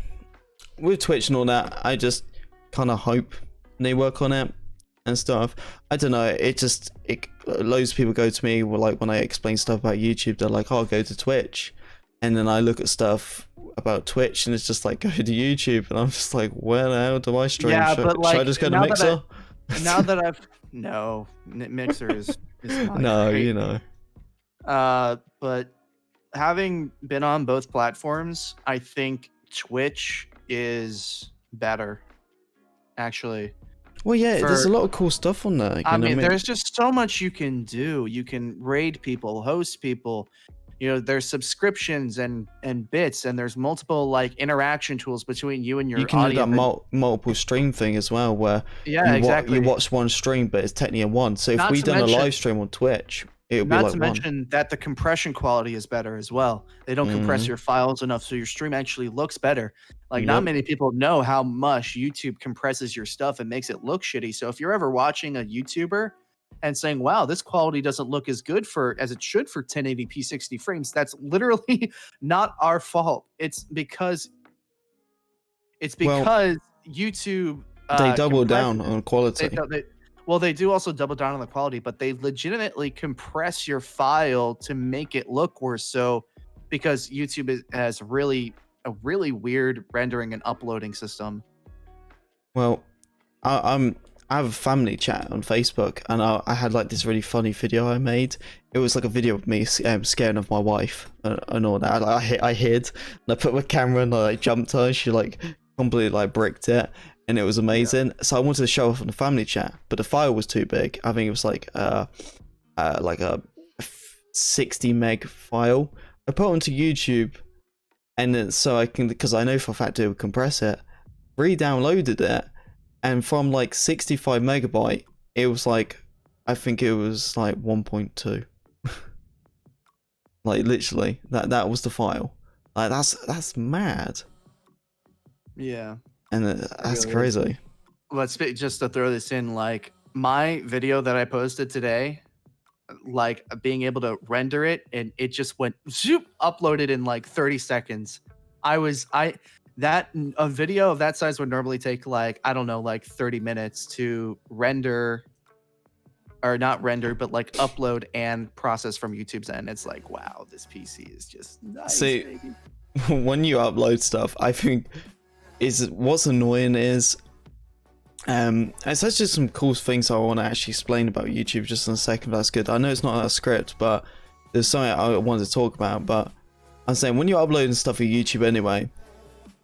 with Twitch and all that, I just kind of hope they work on it and stuff. I don't know, loads of people go to me, like when I explain stuff about YouTube, they're like, oh, go to Twitch, and then I look at stuff about Twitch and it's just like, go to YouTube, and I'm just like, where the hell do I stream? Yeah, but like, should I just go to Mixer? Mixer is not no great. But having been on both platforms, I think Twitch is better, actually. Well, yeah, there's a For lot of cool stuff on there. I mean, there's just so much you can do. You can raid people, host people. You know, there's subscriptions and bits, and there's multiple like interaction tools between you and You your can do that audience. multiple stream thing as well, where Yeah, you exactly. watch one stream, but it's technically a one. So if Not we to done a mention, live stream on Twitch, it would be not like to one. mention that the compression quality is better as well. They don't compress your files enough, so your stream actually looks better. Like, not Yep. many people know how much YouTube compresses your stuff and makes it look shitty. So if you're ever watching a YouTuber and saying, "Wow, this quality doesn't look as good as it should for 1080p 60 frames," that's literally not our fault. It's Well, because YouTube they double down compresses. on quality. Well, they do also double down on the quality, but they legitimately compress your file to make it look worse. So, because YouTube has a really weird rendering and uploading system. Well, I have a family chat on Facebook, and I had like this really funny video I made. It was like a video of me scaring of my wife and all that. I hid, and I put my camera and I like, jumped her. She like completely like bricked it, and it was amazing. So I wanted to show off on the family chat, but the file was too big. I think it was like a 60 meg file. I put it onto YouTube, and then so I can, because I know for a fact it would compress it, re-downloaded it. And from like 65 megabyte, it was like, I think it was like 1.2. Like literally, that was the file. Like that's mad. Yeah, And that's really crazy. just to throw this in, like my video that I posted today, like being able to render it and it just went zoop, uploaded in like 30 seconds. A video of that size would normally take like, I don't know, like 30 minutes to render, or not render, but like upload and process from YouTube's end. It's like, wow, this PC is just nice. See, baby. when you upload stuff, I think what's annoying is and so that's just some cool things I want to actually explain about YouTube just in a second. That's good. I know it's not a script, but there's something I wanted to talk about. But I'm saying when you're uploading stuff on YouTube anyway,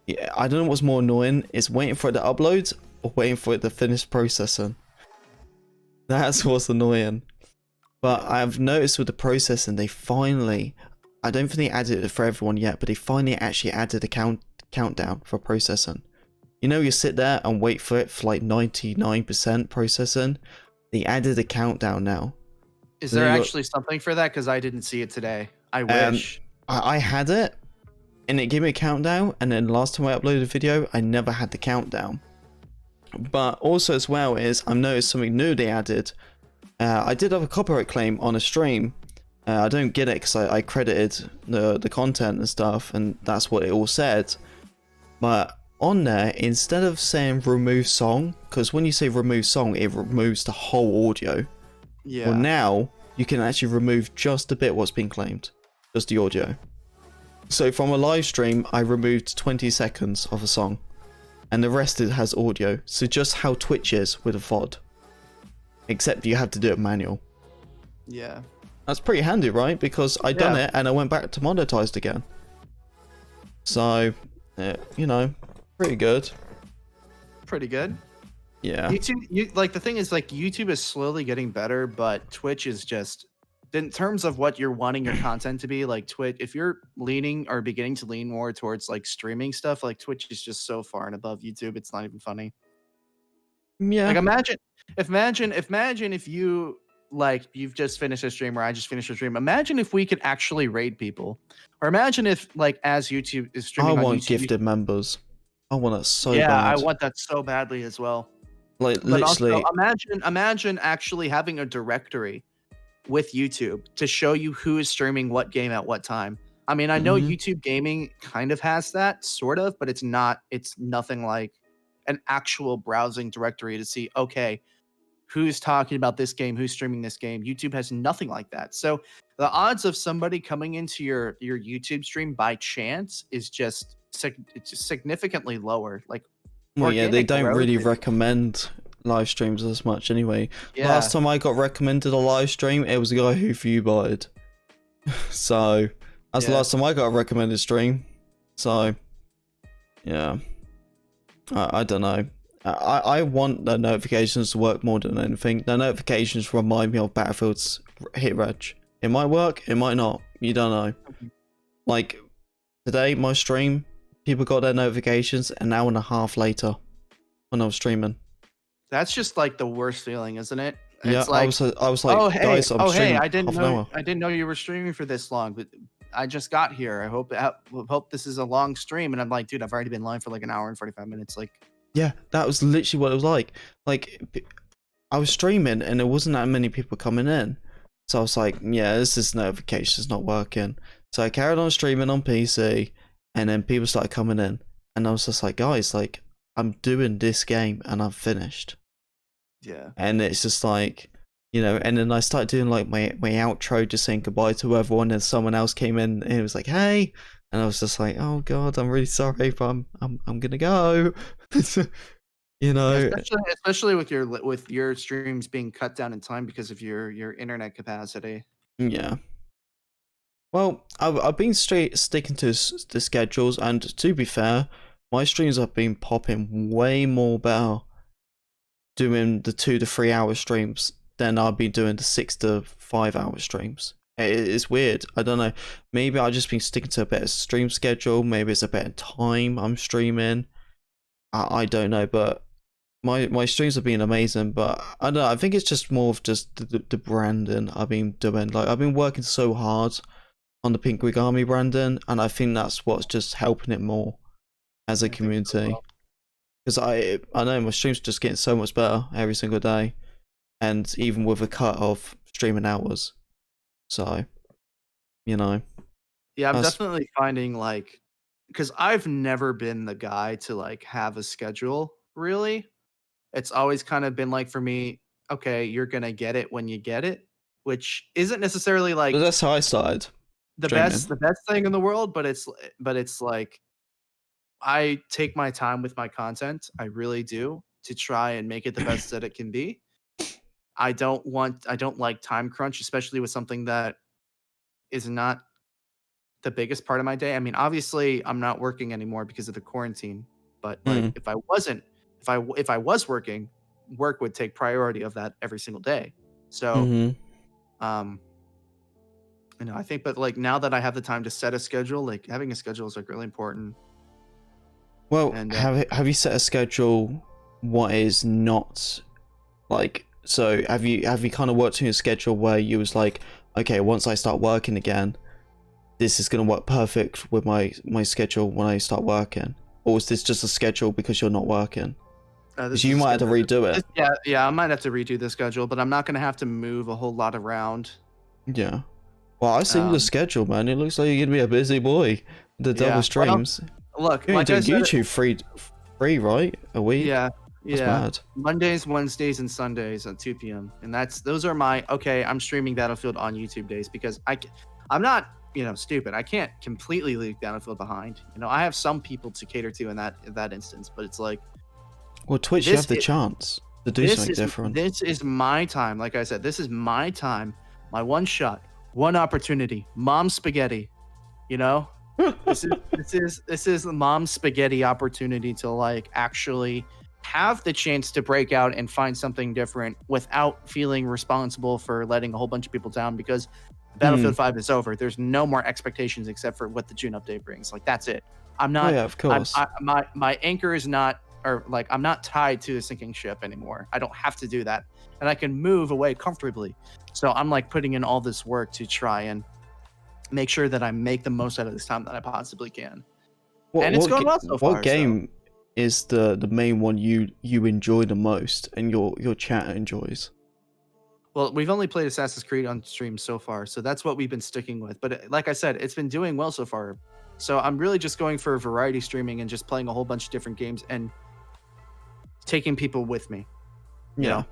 yeah, I don't know what's more annoying, is waiting for it to upload or waiting for it to finish processing. That's what's annoying. But I've noticed with the processing, they finally, I don't think they added it for everyone yet, but they finally actually added a countdown for processing. You know, you sit there and wait for it for like 99% processing. They added a countdown now. Is there actually something for that? Because I didn't see it today. I wish. I had it, and it gave me a countdown, and then last time I uploaded a video, I never had the countdown. But also as well is, I've noticed something new they added. I did have a copyright claim on a stream. I don't get it because I credited the content and stuff, and that's what it all said. But on there, instead of saying remove song, because when you say remove song, it removes the whole audio. Yeah. Well, now you can actually remove just a bit what's been claimed, just the audio. So from a live stream, I removed 20 seconds of a song, and the rest it has audio. So just how Twitch is with a VOD, except you have to do it manual. Yeah. That's pretty handy, right? Because I done it and I went back to monetized again. So, you know, pretty good. Pretty good. Yeah. YouTube, like the thing is, like YouTube is slowly getting better, but Twitch is just, in terms of what you're wanting your content to be, like Twitch, if you're leaning or beginning to lean more towards like streaming stuff, like Twitch is just so far and above YouTube, it's not even funny. Yeah. Like imagine if you, like, you've just finished a stream or I just finished a stream. Imagine if we could actually raid people, or imagine if, like, as YouTube is streaming I on want YouTube, gifted members. I want that so yeah, bad. I want that so badly as well. Like But literally. also imagine actually having a directory with YouTube to show you who is streaming what game at what time. I mean, I know YouTube Gaming kind of has that, sort of, but it's nothing like an actual browsing directory to see, okay, who's talking about this game, who's streaming this game. YouTube has nothing like that. So the odds of somebody coming into your YouTube stream by chance is just significantly lower. Like, Well, yeah, they organic don't growth really is- recommend live streams as much anyway. Yeah. Last time I got recommended a live stream, it was a guy who viewbotted. So that's the last time I got a recommended stream. So yeah, I don't know. I want the notifications to work more than anything. The notifications remind me of Battlefield's hit reg. It might work, it might not. You don't know. Like today, my stream, people got their notifications an hour and a half later when I was streaming. That's just like the worst feeling, isn't it? Yeah, It's like, I was like, oh hey, guys, I'm streaming I didn't half an know hour. I didn't know you were streaming for this long, but I just got here. I hope this is a long stream. And I'm like, dude, I've already been live for like an hour and 45 minutes. Like, Yeah, that was literally what it was like. Like, I was streaming and there wasn't that many people coming in. So I was like, yeah, this notification's not working. So I carried on streaming on PC and then people started coming in. And I was just like, guys, like, I'm doing this game and I'm finished. yeah. And it's just like, you know, and then I started doing like my outro, just saying goodbye to everyone, and someone else came in and it was like, hey. And I was just like, oh god, I'm really sorry, but I'm gonna go. You know, Yeah, especially with your streams being cut down in time because of your internet capacity. yeah. Well, I've been sticking to the schedules, and to be fair, my streams have been popping way more better doing the 2 to 3 hour streams than I've been doing the 6 to 5 hour streams. It's weird. I don't know. Maybe I've just been sticking to a better stream schedule. Maybe it's a better time I'm streaming. I don't know, but my streams have been amazing. But I don't know. I think it's just more of just the branding I've been doing. Like, I've been working so hard on the Pink Wig Army branding, and I think that's what's just helping it more as a community. Because I know my streams just getting so much better every single day, and even with a cut of streaming hours. So, you know. Yeah, I'm definitely finding like, because I've never been the guy to like have a schedule, really. It's always kind of been like, for me, okay, you're gonna get it when you get it, which isn't necessarily like But that's how I started. the streaming. best thing in the world, but it's like, I take my time with my content. I really do, to try and make it the best that it can be. I don't like time crunch, especially with something that is not the biggest part of my day. I mean, obviously, I'm not working anymore because of the quarantine, but like, if I was working, work would take priority of that every single day. So, you know, I think, but like, now that I have the time to set a schedule, like having a schedule is like really important. Well, and have you set a schedule? What is not like? So have you kind of worked on your schedule where you was like, okay, once I start working again, this is gonna work perfect with my schedule when I start working, or is this just a schedule because you're not working? Because you might have to redo it. Yeah, I might have to redo the schedule, but I'm not gonna have to move a whole lot around. Yeah. Well, I see the schedule, man. It looks like you're gonna be a busy boy. The double streams. Well, look, you're like doing YouTube free, right? A week. Yeah. That's mad. Mondays, Wednesdays, and Sundays at 2 p.m. And those are my, okay, I'm streaming Battlefield on YouTube days, because I'm not, you know, stupid. I can't completely leave Battlefield behind. You know, I have some people to cater to in that instance, but it's like, well, Twitch, you have the chance to do something different. This is my time. Like I said, this is my time, my one shot, one opportunity. Mom spaghetti, you know. this is the mom spaghetti opportunity to like actually have the chance to break out and find something different without feeling responsible for letting a whole bunch of people down, because Battlefield 5 is over. There's no more expectations except for what the June update brings. Like, that's it. I'm not. Oh, yeah, of course. My anchor is not, or like, I'm not tied to a sinking ship anymore. I don't have to do that, and I can move away comfortably. So I'm like putting in all this work to try and make sure that I make the most out of this time that I possibly can. And it's going well so far. What game is the main one you enjoy the most and your chat enjoys? Well, we've only played Assassin's Creed on stream so far, so that's what we've been sticking with. But like I said, it's been doing well so far. So I'm really just going for variety streaming and just playing a whole bunch of different games and taking people with me. You know,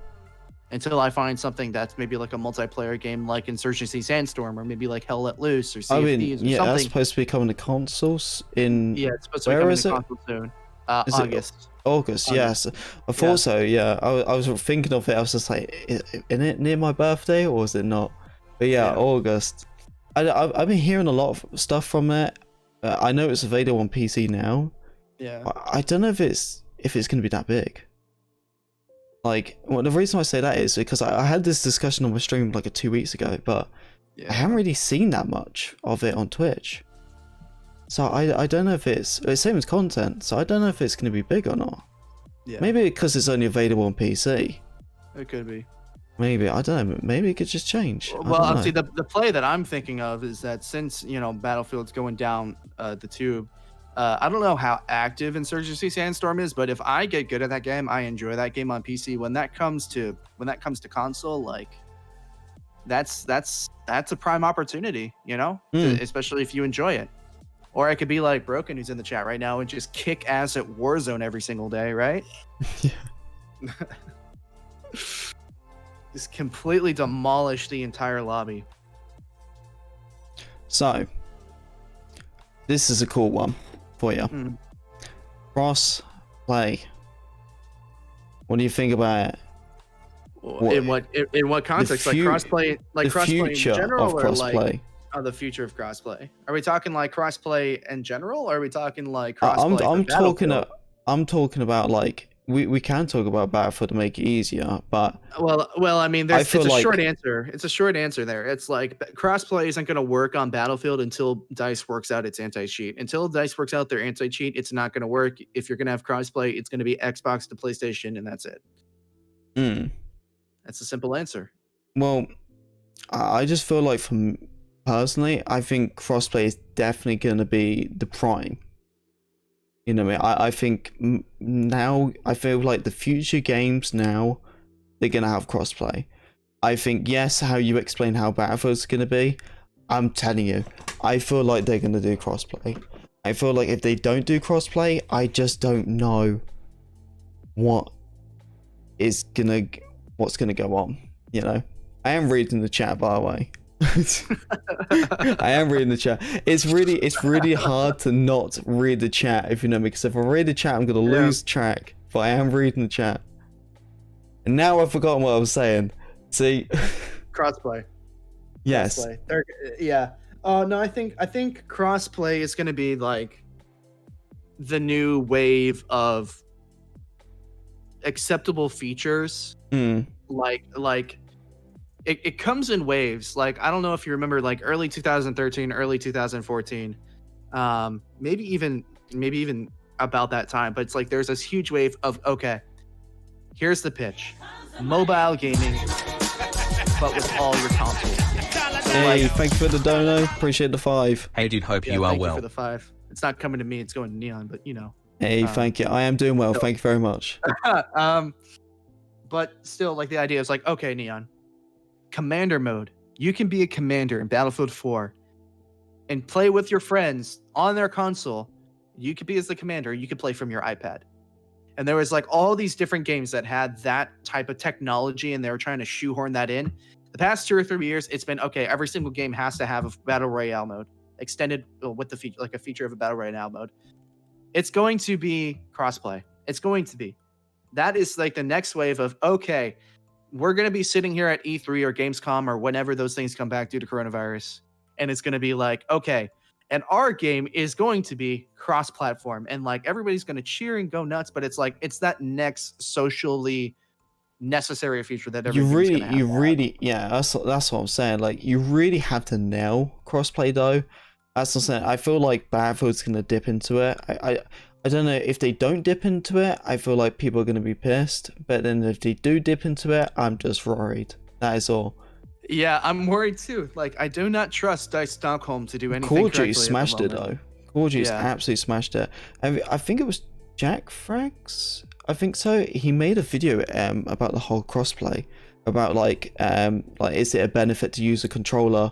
until I find something that's maybe like a multiplayer game like Insurgency Sandstorm, or maybe like Hell Let Loose, or Sea of Thieves, or something. That's supposed to be coming to consoles in... Yeah, it's supposed to be coming to console soon. August. August, yes. I thought so, yeah. I was thinking of it. I was just like, isn't it near my birthday, or is it not? But yeah, August. I've been hearing a lot of stuff from it. I know it's available on PC now. Yeah. I don't know if it's going to be that big. Like, well, the reason I say that is because I had this discussion on my stream like 2 weeks ago, but Yeah. I haven't really seen that much of it on Twitch. So I don't know if it's same as content. So I don't know if it's going to be big or not. Yeah. Maybe because it's only available on PC. It could be. Maybe, I don't know. Maybe it could just change. Well, obviously, the play that I'm thinking of is that since, Battlefield's going down the tube, I don't know how active Insurgency Sandstorm is, but if I get good at that game, I enjoy that game on PC. When that comes to console, like that's a prime opportunity, especially if you enjoy it. Or I could be like Broken, who's in the chat right now, and just kick ass at Warzone every single day, right? Yeah. Just completely demolish the entire lobby. So, this is a cool one for you. Cross play. What do you think about it? In what context? Like crossplay, crossplay in general, or like the future of crossplay? Are we talking like crossplay in general, or are we talking like crossplay? I'm talking about like we can talk about Battlefield to make it easier, but well, I mean, it's a short answer. It's a short answer there. It's like crossplay isn't going to work on Battlefield until DICE works out its anti-cheat. Until DICE works out their anti-cheat, it's not going to work. If you're going to have crossplay, it's going to be Xbox to PlayStation, and that's it. That's a simple answer. Well, I just feel like, personally, I think crossplay is definitely going to be the prime. You know what I mean? I think now, I feel like the future games now, they're going to have crossplay. I think, yes, how you explain how Battlefield's going to be, I'm telling you, I feel like they're going to do crossplay. I feel like if they don't do crossplay, I just don't know what's going to go on, I am reading the chat, by the way. I am reading the chat. It's really hard to not read the chat, if you know me, because if I read the chat, I'm gonna lose track. But I am reading the chat, and now I've forgotten what I was saying. See, crossplay. Yes. Crossplay. Yeah. No, I think crossplay is gonna be like the new wave of acceptable features. Like. It comes in waves. Like, I don't know if you remember, like early 2013, early 2014, maybe even about that time. But it's like there's this huge wave of, okay, here's the pitch: mobile gaming, but with all your consoles. Hey, thank you for the dono. Appreciate the 5. Hey, dude, hope you are well. Thank you for the 5. It's not coming to me. It's going to Neon, but Hey, thank you. I am doing well. Thank you very much. But still, like, the idea is like, okay, Neon. Commander mode. You can be a commander in Battlefield 4 and play with your friends on their console. You could be as the commander. You could play from your iPad. And there was like all these different games that had that type of technology, and they were trying to shoehorn that in. The past 2 or 3 years, it's been okay. Every single game has to have a battle royale mode extended with the feature, like a feature of a battle royale mode. It's going to be crossplay. It's going to be. That is like the next wave of, okay, we're going to be sitting here at E3 or Gamescom or whenever those things come back due to coronavirus. And it's going to be like, okay, and our game is going to be cross-platform. And like everybody's going to cheer and go nuts. But it's like, it's that next socially necessary feature that you really, yeah, that's what I'm saying. Like, you really have to nail crossplay though. That's what I'm saying. I feel like Battlefield's going to dip into it. I don't know if they don't dip into it. I feel like people are going to be pissed. But then if they do dip into it, I'm just worried. That is all. Yeah, I'm worried too. Like, I do not trust DICE Stockholm to do anything correctly. Call of Duty smashed it though. Call of Duty's absolutely smashed it. I think it was Jack Frags. I think so. He made a video about the whole crossplay, about like is it a benefit to use a controller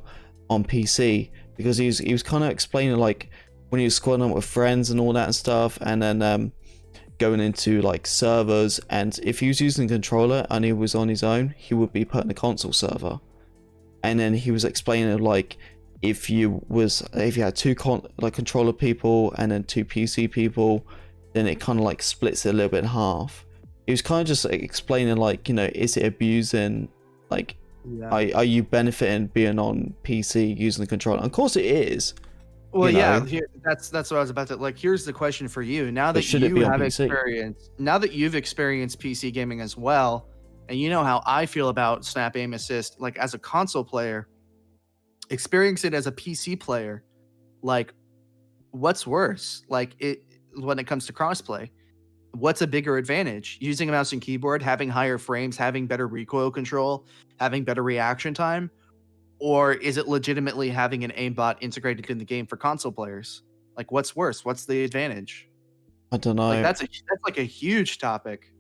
on PC, because he was kind of explaining like when he was squadding up with friends and all that and stuff, and then going into like servers, and if he was using a controller and he was on his own, he would be put in a console server. And then he was explaining like if you had 2 controller people and then 2 PC people, then it kind of like splits it a little bit in half. He was kind of just like explaining like, is it abusing, like are you benefiting being on PC using the controller? And of course it is. Well, You yeah, know, that's what I was about to like. Here's the question for you: now but that should it you be on have PC? experience, now that you've experienced PC gaming as well, and you know how I feel about Snap Aim Assist, like as a console player, experience it as a PC player, like what's worse? Like it when it comes to crossplay, what's a bigger advantage? Using a mouse and keyboard, having higher frames, having better recoil control, having better reaction time, or is it legitimately having an aimbot integrated in the game for console players? Like, what's worse? What's the advantage? I don't Like, know. that's like a huge topic.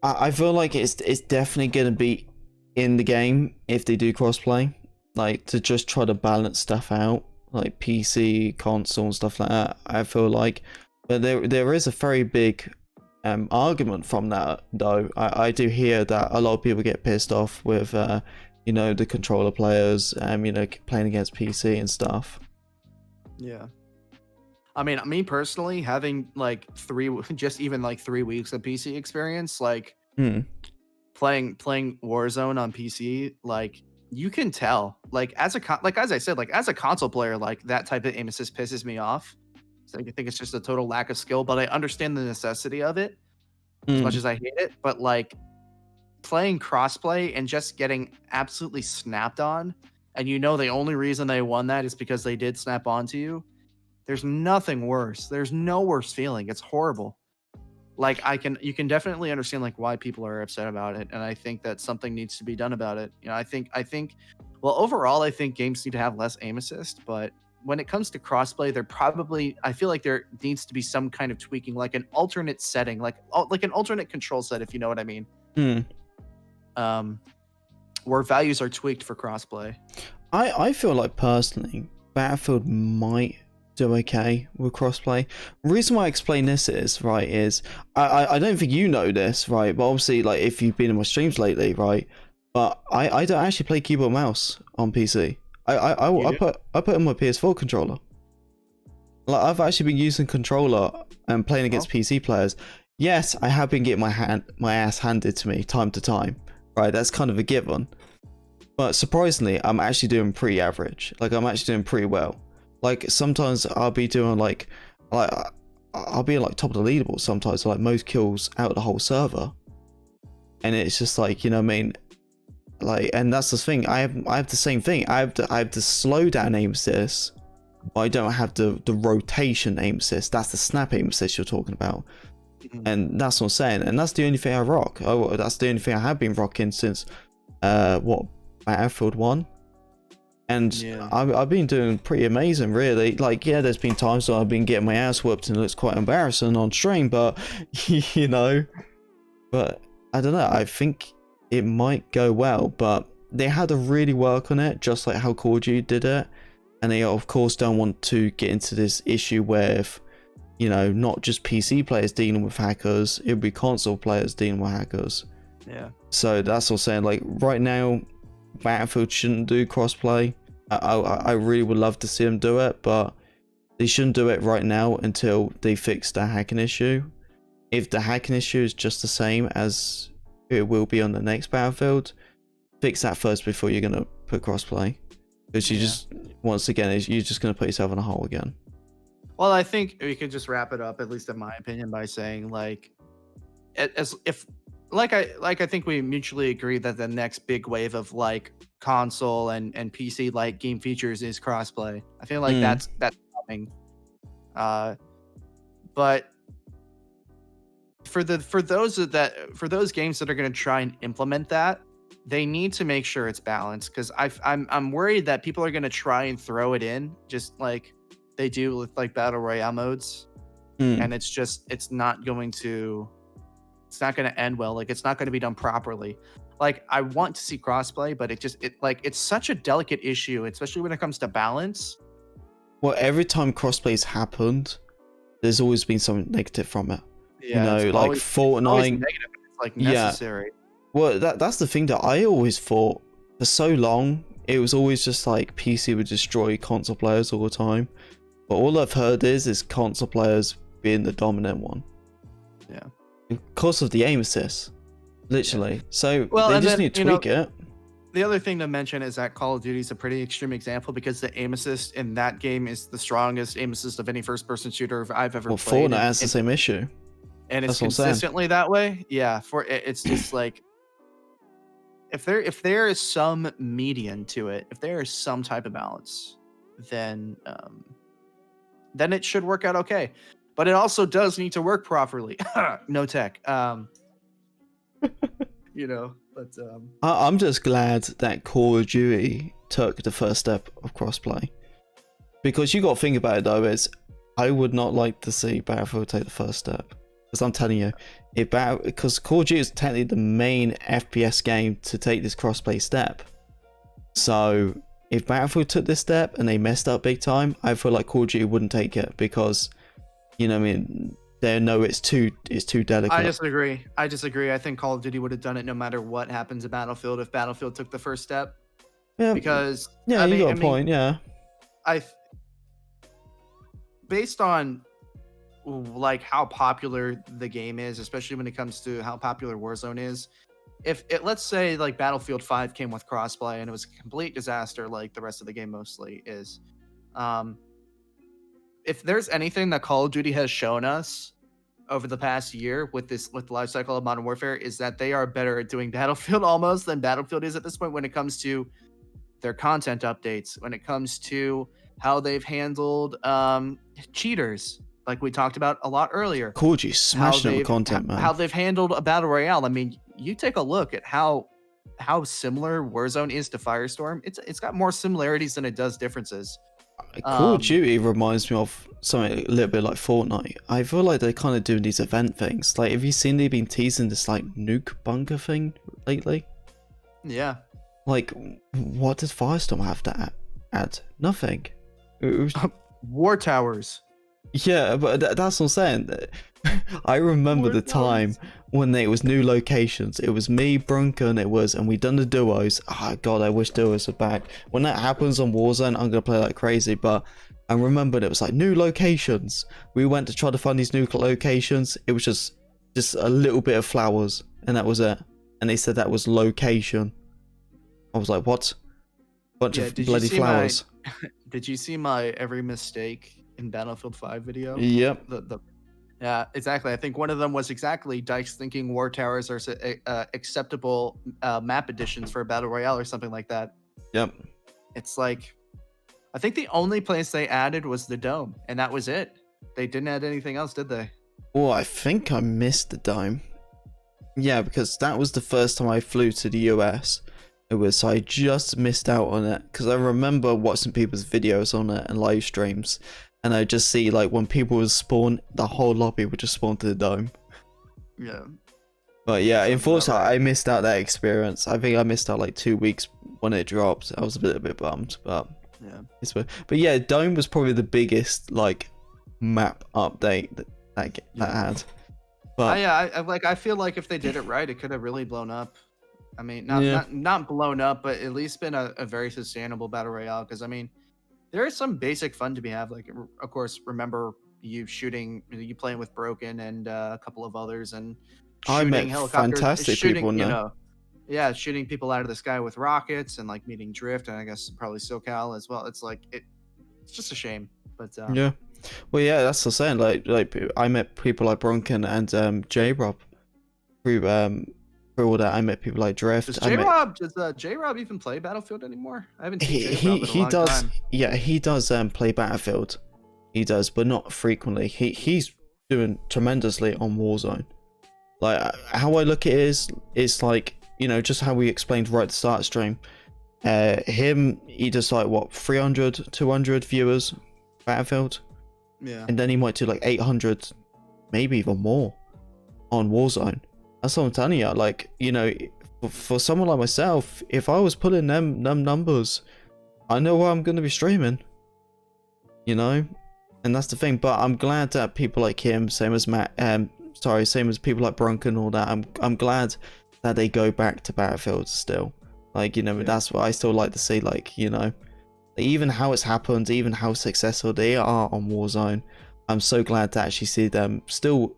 I feel like it's definitely gonna be in the game if they do crossplay, like to just try to balance stuff out, like PC, console, and stuff like that. I feel like, but there is a very big argument from that though. I do hear that a lot of people get pissed off with you know, the controller players, you know, playing against PC and stuff. Yeah. I mean, me personally, having like just even like 3 weeks of PC experience, like Hmm. playing Warzone on PC, like you can tell, like like as I said, like as a console player, like that type of aim assist pisses me off. So I think it's just a total lack of skill, but I understand the necessity of it as much Hmm. as I hate it. But like playing crossplay and just getting absolutely snapped on, and you know the only reason they won that is because they did snap onto you. There's nothing worse. There's no worse feeling. It's horrible. Like you can definitely understand like why people are upset about it, and I think that something needs to be done about it. You know, I think, well, overall, I think games need to have less aim assist, but when it comes to crossplay, I feel like there needs to be some kind of tweaking, like an alternate setting, like an alternate control set, if you know what I mean. Hmm. Where values are tweaked for crossplay. I feel like personally, Battlefield might do okay with crossplay. The reason why I explain this is right is I don't think you know this, right, but obviously like if you've been in my streams lately, right, but I don't actually play keyboard mouse on PC. I put in my PS4 controller. Like I've actually been using controller and playing against PC players. Yes, I have been getting my ass handed to me time to time, right? That's kind of a given. But surprisingly, I'm actually doing pretty average. Like I'm actually doing pretty well. Like sometimes I'll be doing like I'll be like top of the leaderboard sometimes, like most kills out of the whole server. And it's just like, you know what I mean? Like, and that's the thing. I have the same thing. I have the slow down aim assist, but I don't have the rotation aim assist. That's the snap aim assist you're talking about. And that's what I'm saying. And that's the only thing I rock. Oh, that's the only thing I have been rocking since what, Battlefield 1. And Yeah. I've been doing pretty amazing, really. Like, yeah, there's been times where I've been getting my ass whooped and it's quite embarrassing on stream, but you know, but I don't know. I think it might go well, but they had to really work on it, just like how Call of Duty did it. And they of course don't want to get into this issue with, you know, not just PC players dealing with hackers, it would be console players dealing with hackers. Yeah. So that's what I'm saying. Like right now, Battlefield shouldn't do crossplay. I really would love to see them do it, but they shouldn't do it right now until they fix the hacking issue. If the hacking issue is just the same as it will be on the next Battlefield, fix that first before you're gonna put crossplay. Because you just, once again, you're just gonna put yourself in a hole again. Well, I think we could just wrap it up, at least in my opinion, by saying like, as if I think we mutually agree that the next big wave of like console and PC like game features is crossplay. I feel like that's coming. But for those games that are going to try and implement that, they need to make sure it's balanced, because I'm worried that people are going to try and throw it in just like they do with like battle royale modes, and it's not going to end well. Like it's not going to be done properly. Like I want to see crossplay, but it's such a delicate issue, especially when it comes to balance. Well, every time crossplays happened, there's always been something negative from it. Yeah, you know, like Fortnite. Negative, it's like necessary. Yeah. Well, that's the thing that I always thought for so long. It was always just like PC would destroy console players all the time. But all I've heard is console players being the dominant one. Yeah. Because of the aim assist. Literally. So Well, they and just then, need to tweak it. The other thing to mention is that Call of Duty is a pretty extreme example because the aim assist in that game is the strongest aim assist of any first-person shooter I've ever Well, played. Fortnite has the same issue. And it's That's what I'm saying. consistently that way. Yeah, it's just like if there is some median to it, if there is some type of balance, then it should work out okay. But it also does need to work properly. No tech. You know, but I'm just glad that Call of Duty took the first step of crossplay, because you got to think about it though, is I would not like to see Battlefield take the first step, because I'm telling you, because Call of Duty is technically the main FPS game to take this crossplay step. So if Battlefield took this step and they messed up big time, I feel like Call of Duty wouldn't take it, because, you know what I mean, they know it's too delicate. I disagree. I think Call of Duty would have done it no matter what happens at Battlefield if Battlefield took the first step. Yeah, because yeah, you got a point. Yeah, based on like how popular the game is, especially when it comes to how popular Warzone is. If it, let's say like Battlefield 5 came with crossplay and it was a complete disaster, like the rest of the game mostly is. If there's anything that Call of Duty has shown us over the past year with the life cycle of Modern Warfare, is that they are better at doing Battlefield almost than Battlefield is at this point when it comes to their content updates, when it comes to how they've handled cheaters, like we talked about a lot earlier. Call of Duty smashing it with content, man. How they've handled a battle royale. I mean, you take a look at how similar Warzone is to Firestorm. It's got more similarities than it does differences. Call of Duty reminds me of something a little bit like Fortnite. I feel like they're kind of doing these event things. Like, have you seen they've been teasing this like nuke bunker thing lately? Yeah. Like, what does Firestorm have to add? Nothing. It was... War towers. Yeah, but that's what I'm saying. I remember the time when it was new locations. It was me, Brunken, and we done the duos. Oh god, I wish duos were back. When that happens on Warzone, I'm gonna play like crazy. But I remember it was like new locations. We went to try to find these new locations. It was just a little bit of flowers, and that was it. And they said that was location. I was like, what? Bunch of bloody flowers. Did you see my every mistake in Battlefield 5 video? Yep. Yeah, exactly. I think one of them was exactly Dykes thinking war towers are acceptable map additions for a battle royale or something like that. Yep. It's like, I think the only place they added was the dome, and that was it. They didn't add anything else, did they? Oh, I think I missed the dome. Yeah, because that was the first time I flew to the US. So I just missed out on it, because I remember watching people's videos on it and live streams, and I just see like when people would spawn, the whole lobby would just spawn to the dome. Yeah. But yeah, unfortunately, I missed out that experience. I think I missed out like 2 weeks when it dropped. I was a bit bummed, but yeah. But yeah, dome was probably the biggest like map update that had. But I feel like if they did it right, it could have really blown up. I mean, not blown up, but at least been a very sustainable battle royale. Because I mean, there is some basic fun to be had. Like, of course, remember you playing with Broken and a couple of others, and shooting I met fantastic people now. Shooting people out of the sky with rockets, and like meeting Drift, and I guess probably SoCal as well. It's like it's just a shame, but yeah. Well, yeah, that's what I'm saying. Like I met people like Bronken and J-Rob through all that. I met people like Drift. Does J-Rob even play Battlefield anymore? I haven't seen J-Rob in a long time. Yeah, he does play Battlefield. He does, but not frequently. He's doing tremendously on Warzone. Like, how I look at it is like, you know, just how we explained right at the start of stream. He does like what, 300, 200 viewers Battlefield. Yeah. And then he might do like 800, maybe even more on Warzone. That's what I'm telling you. Like, you know, for someone like myself, if I was putting them numbers, I know where I'm going to be streaming. You know? And that's the thing. But I'm glad that people like him, same as Matt, same as people like Brunk and all that, I'm glad that they go back to Battlefield still. Like, you know, that's what I still like to see. Like, you know, even how it's happened, even how successful they are on Warzone, I'm so glad to actually see them still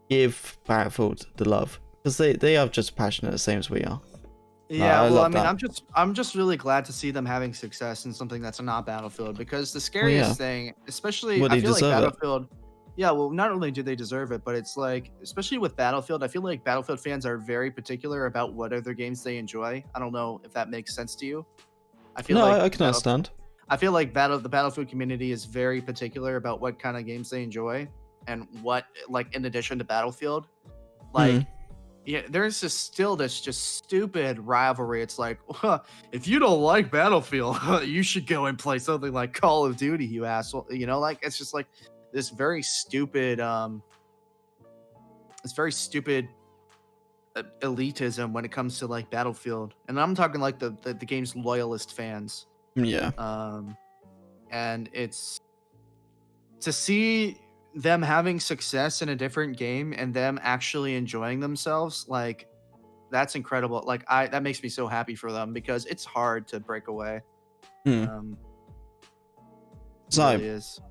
give Battlefield the love. Because they are just passionate the same as we are. Yeah, I well, I love mean, that. I'm just really glad to see them having success in something that's not Battlefield, because the Well, yeah. scariest thing, especially Well, I they feel like deserve it. Battlefield, yeah, well, not only do they deserve it, but it's like, especially with Battlefield, I feel like Battlefield fans are very particular about what other games they enjoy. I don't know if that makes sense to you. I feel No, like I can understand. the Battlefield community is very particular about what kind of games they enjoy and what, like, in addition to Battlefield, Hmm. like, yeah, there's just still this just stupid rivalry. It's like, if you don't like Battlefield, you should go and play something like Call of Duty, you asshole. You know, like, it's just like this very stupid, it's very stupid elitism when it comes to like Battlefield, and I'm talking like the game's loyalist fans. Yeah. Um, and it's to see them having success in a different game and them actually enjoying themselves, like, that's incredible. Like, that makes me so happy for them, because it's hard to break away. Hmm. Um, it So really is.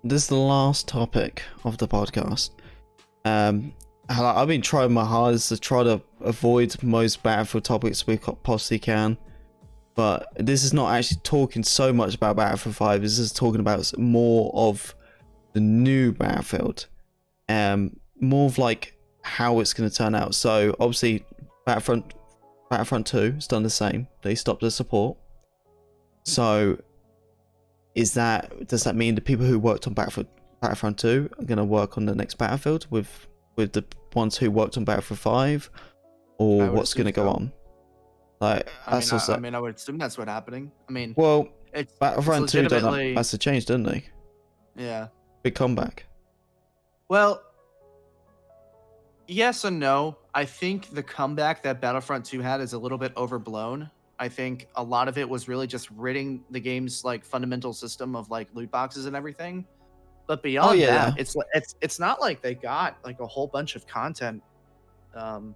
this is the last topic of the podcast. And I've been trying my hardest to try to avoid most Battlefield topics we possibly can. But this is not actually talking so much about Battlefield 5. This is talking about more of the new Battlefield. More of like how it's going to turn out. So obviously Battlefront 2 has done the same. They stopped the support. So does that mean the people who worked on Battlefront 2 are going to work on the next Battlefield with the ones who worked on Battlefield 5, or I would what's going to assume go so. on? Like that's just I like, mean, I would assume that's what's happening. I mean, well, it's Battlefront 2 done a legitimately, massive change, didn't they? yeah. Big comeback. Well, yes and no. I think the comeback that Battlefront 2 had is a little bit overblown. I think a lot of it was really just ridding the game's like fundamental system of like loot boxes and everything. But Oh beyond yeah, that, yeah. it's not like they got like a whole bunch of content. Um,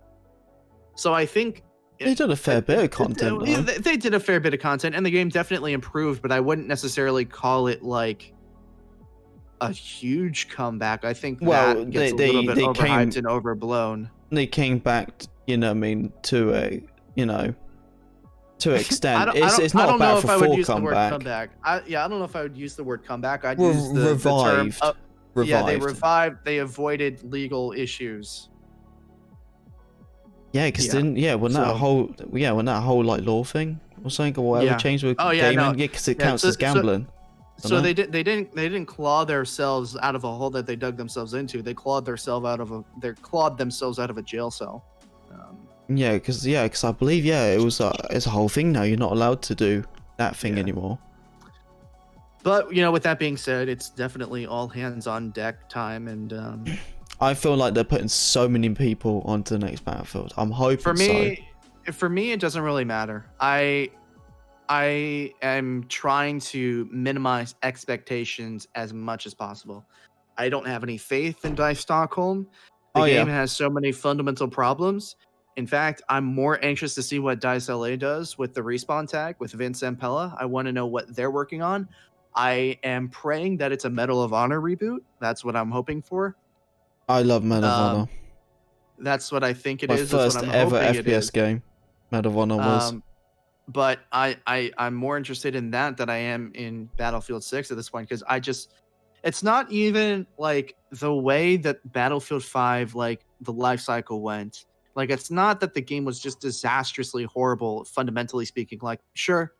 so I think They did a fair bit of content though. they did a fair bit of content, and the game definitely improved. But I wouldn't necessarily call it like a huge comeback. I think Well, that gets a little bit overhyped and overblown. they came back, you know what I mean, to a, you know, to an extent. It's I not a don't know if I Battlefield would 4 use the word comeback. comeback. I don't know if I would use the word comeback. I'd use the term. Revived. Yeah, they Revived. revived. They avoided legal issues. Yeah, because Yeah. didn't when that So whole like law thing or something or whatever yeah. changed with Oh yeah, gaming. no. Yeah, because it Yeah. counts as gambling. So doesn't they it? didn't claw themselves out of a hole that they dug themselves into. They clawed themselves out of a jail cell. Yeah, because I believe it's a whole thing now. You're not allowed to do that thing Yeah. anymore. But with that being said, it's definitely all hands on deck time, and I feel like they're putting so many people onto the next Battlefield. I'm hoping for me, it doesn't really matter. I am trying to minimize expectations as much as possible. I don't have any faith in Dice Stockholm. The game has so many fundamental problems. In fact, I'm more anxious to see what Dice LA does with the respawn tag with Vince Zampella. I want to know what they're working on. I am praying that it's a Medal of Honor reboot. That's what I'm hoping for. I love Medal of Honor. That's what I think it My is. first That's what I'm ever hoping it FPS is. game. Medal of Honor was. But I'm more interested in that than I am in Battlefield 6 at this point, because it's not even like the way that Battlefield 5, like the life cycle went. Like, it's not that the game was just disastrously horrible, fundamentally speaking. Like, sure,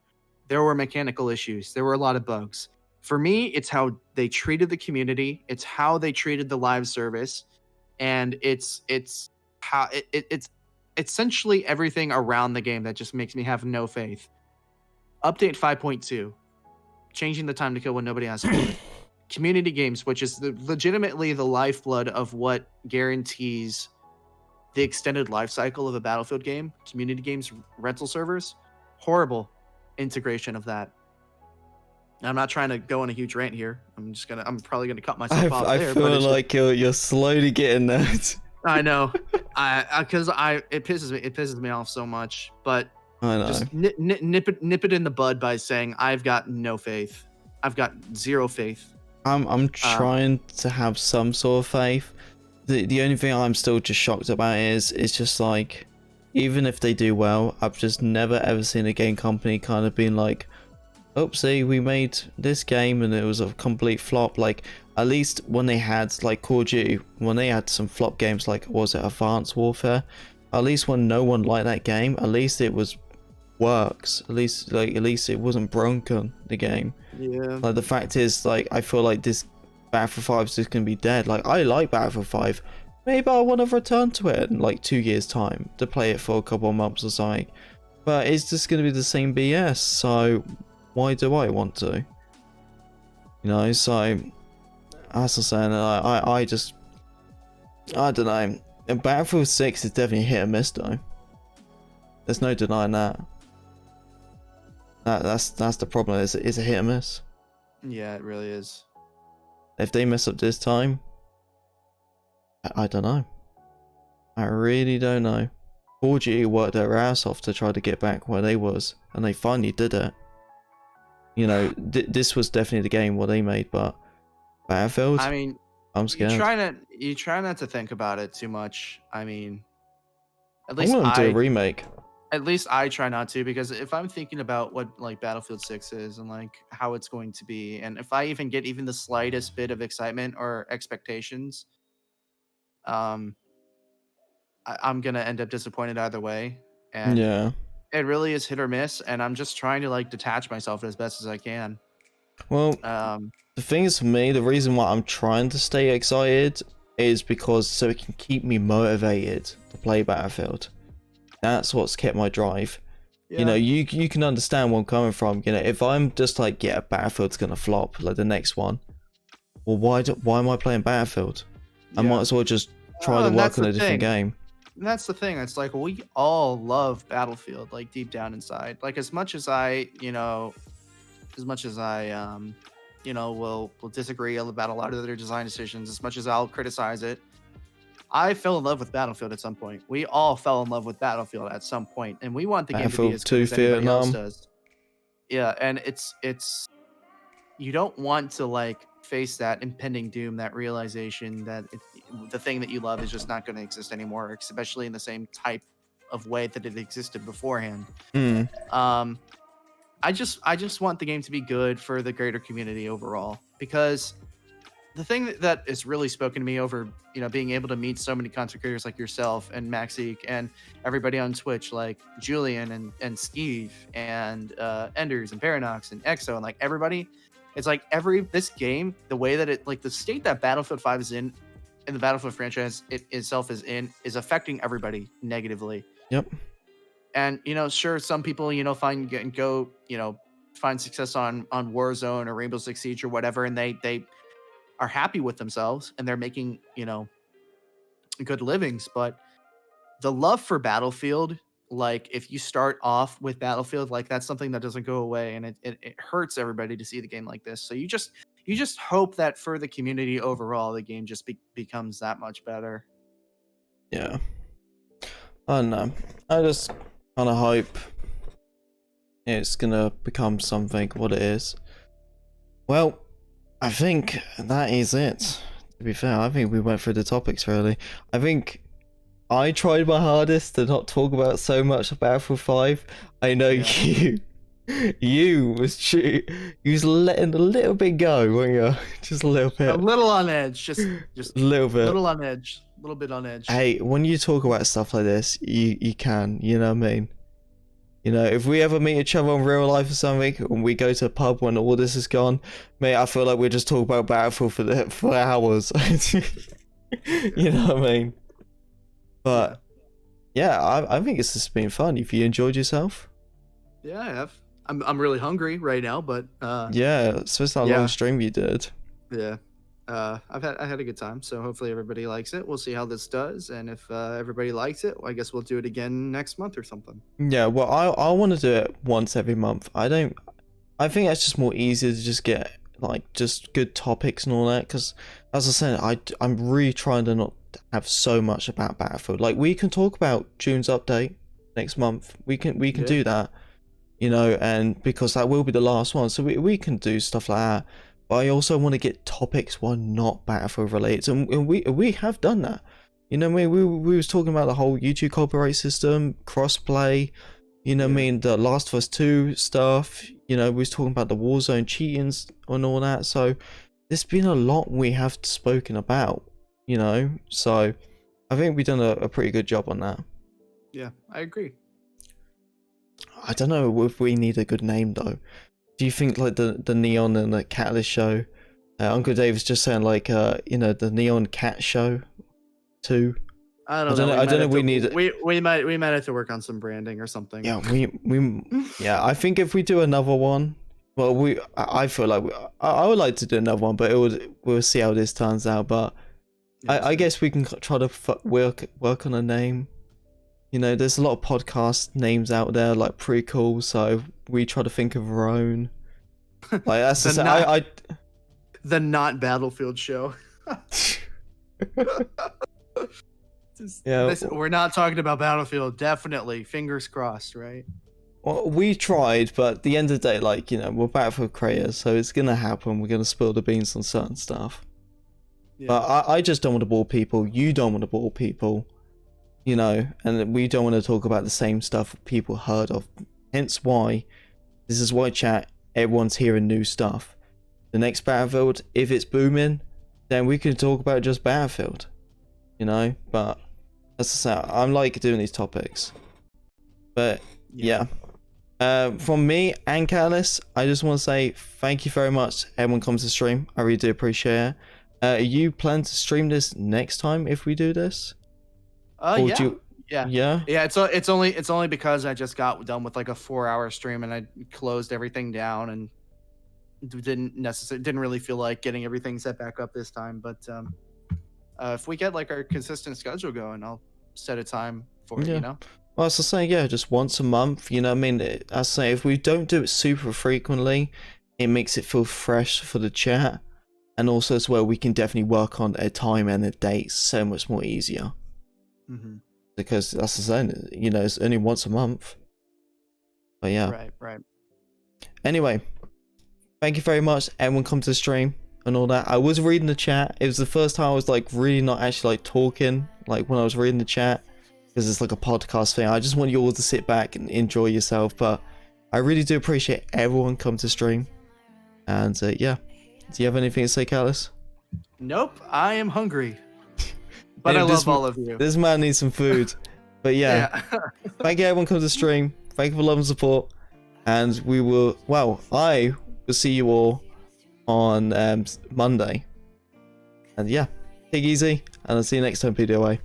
there were mechanical issues. There were a lot of bugs. For me, it's how they treated the community. It's how they treated the live service. And it's how it's essentially everything around the game that just makes me have no faith. Update 5.2, changing the time to kill when nobody asks for it. Community games, which is legitimately the lifeblood of what guarantees the extended life cycle of a Battlefield game. Community games, rental servers, horrible integration of that. I'm not trying to go on a huge rant here. I'm probably gonna cut myself off there. I feel like you're slowly getting there. I know, because it pisses me off so much. But I know. just nip it in the bud by saying I've got no faith. I've got zero faith. I'm trying to have some sort of faith. The only thing I'm still just shocked about is just like even if they do well, I've just never ever seen a game company kind of being like, oopsie, we made this game and it was a complete flop. Like, at least when they had like Call of Duty, when they had some flop games like, was it Advanced Warfare? At least when no one liked that game, at least it was works. At least it wasn't broken, the game. Yeah. Like, the fact is, like, I feel like this Battlefield 5 is just gonna be dead. Like, I like Battlefield 5. Maybe I want to return to it in like 2 years time to play it for a couple of months or something. But it's just gonna be the same BS, so why do I want to? You know, so as I'm saying, I don't know. And Battlefield 6 is definitely hit or miss though. There's no denying that. That's the problem. It's a hit or miss. Yeah, it really is. If they mess up this time, I don't know. I really don't know. 4G worked their ass off to try to get back where they was, and they finally did it. You know, this was definitely the game what they made, but Battlefield, I mean, I'm scared. You try not to think about it too much. I mean, at I least want them to do a remake. At least I try not to, because if I'm thinking about what like Battlefield 6 is and like how it's going to be, and if I even get even the slightest bit of excitement or expectations, I'm gonna end up disappointed either way. And Yeah. it really is hit or miss, and I'm just trying to like detach myself as best as I can. Well, the thing is, for me, the reason why I'm trying to stay excited is because so it can keep me motivated to play Battlefield. That's what's kept my drive. Yeah. You know, you can understand where I'm coming from. You know, if I'm just like, yeah, Battlefield's gonna flop like the next one, well, why am I playing Battlefield? I might as well just try to work on a different game. And that's the thing. It's like, we all love Battlefield, like deep down inside. Like, as much as I, will disagree about a lot of their design decisions, as much as I'll criticize it, I fell in love with Battlefield at some point. We all fell in love with Battlefield at some point, and we want the game to be as good as anybody else does. Yeah, and it's you don't want to like face that impending doom, that realization that the thing that you love is just not going to exist anymore, especially in the same type of way that it existed beforehand. I just want the game to be good for the greater community overall, because the thing that is really spoken to me over, being able to meet so many content creators like yourself and Maxique and everybody on Twitch, like Julian and Steve and Enders and Paranox and Exo and like everybody, it's like this game, the way that it, like the state that Battlefield 5 is in and the Battlefield franchise itself is in, is affecting everybody negatively. Yep. And sure, some people find success on Warzone or Rainbow Six Siege or whatever, and they are happy with themselves and they're making good livings. But the love for Battlefield, like if you start off with Battlefield, like that's something that doesn't go away, and it hurts everybody to see the game like this. So you just hope that for the community overall, the game just becomes that much better. Yeah. I don't know. I just kind of hope it's gonna become something what it is. Well, I think that is it. To be fair, I think we went through the topics really. I think I tried my hardest to not talk about so much about Battlefield 5. I know you was letting a little bit go, weren't you? Just a little bit. A little on edge, just a little bit. A little on edge, a little bit on edge. Hey, when you talk about stuff like this, you can, you know what I mean? If we ever meet each other in real life or something, and we go to a pub when all this is gone, mate, I feel like we just talk about Battlefield for hours. You know what I mean? But yeah, I think it's just been fun. If you enjoyed yourself, yeah, I have. I'm really hungry right now, but yeah, especially that long stream you did. Yeah. I had a good time, so hopefully everybody likes it. We'll see how this does, and if everybody likes it, I guess we'll do it again next month or something. Yeah, well, I want to do it once every month. I think that's just more easier to just get like just good topics and all that, because as I said, I'm really trying to not have so much about Battlefield. Like, we can talk about June's update next month. We can do that, and because that will be the last one, so we can do stuff like that. But I also want to get topics one not Battlefield related, and we have done that. You know what I mean? We was talking about the whole YouTube copyright system, crossplay, you know what I mean, the Last of Us 2 stuff, you know, we was talking about the Warzone cheating and all that. So there's been a lot we have spoken about, you know, so I think we've done a pretty good job on that. Yeah, I agree. I don't know if we need a good name though. Do you think like the Neon and the Catalyst show? Uncle Dave's just saying like you know, the Neon Cat show 2. I don't know. I don't know. We need we might have to work on some branding or something. Yeah, yeah. I think if we do another one, well, I feel like I would like to do another one, but we'll see how this turns out. But I guess we can try to work on a name. You know, there's a lot of podcast names out there, like pretty cool. So we try to think of our own. Like that's the not Battlefield show. Yeah, we're not talking about Battlefield. Definitely, fingers crossed, right? Well, we tried, but at the end of the day, like, you know, we're Battlefield creators, so it's gonna happen. We're gonna spill the beans on certain stuff. Yeah. But I just don't want to bore people. You don't want to bore people. You know, and we don't want to talk about the same stuff people heard of. Hence why, this is why chat, everyone's hearing new stuff. The next Battlefield, if it's booming, then we can talk about just Battlefield. You know, but as I say, I'm like doing these topics. But yeah. From me and Catalyst, I just want to say thank you very much. Everyone comes to stream. I really do appreciate it. Are you plan to stream this next time if we do this? Yeah. It's only because I just got done with like a 4-hour stream and I closed everything down and didn't really feel like getting everything set back up this time. But if we get like our consistent schedule going, I'll set a time for it. You know. Well, as I say, yeah, just once a month. You know, what I mean, as I say, if we don't do it super frequently, it makes it feel fresh for the chat, and also as well, we can definitely work on a time and a date so much more easier. Because that's the same, you know, it's only once a month. But yeah. Right. Anyway, thank you very much. Everyone come to the stream and all that. I was reading the chat. It was the first time I was like really not actually like talking, like when I was reading the chat, because it's like a podcast thing. I just want you all to sit back and enjoy yourself. But I really do appreciate everyone come to stream. And yeah, do you have anything to say, Callus? Nope, I am hungry. But I love all of you. This man needs some food. But yeah. Thank you everyone come to stream. Thank you for love and support. And we will, well, I will see you all on Monday. And yeah, take it easy. And I'll see you next time, PWA.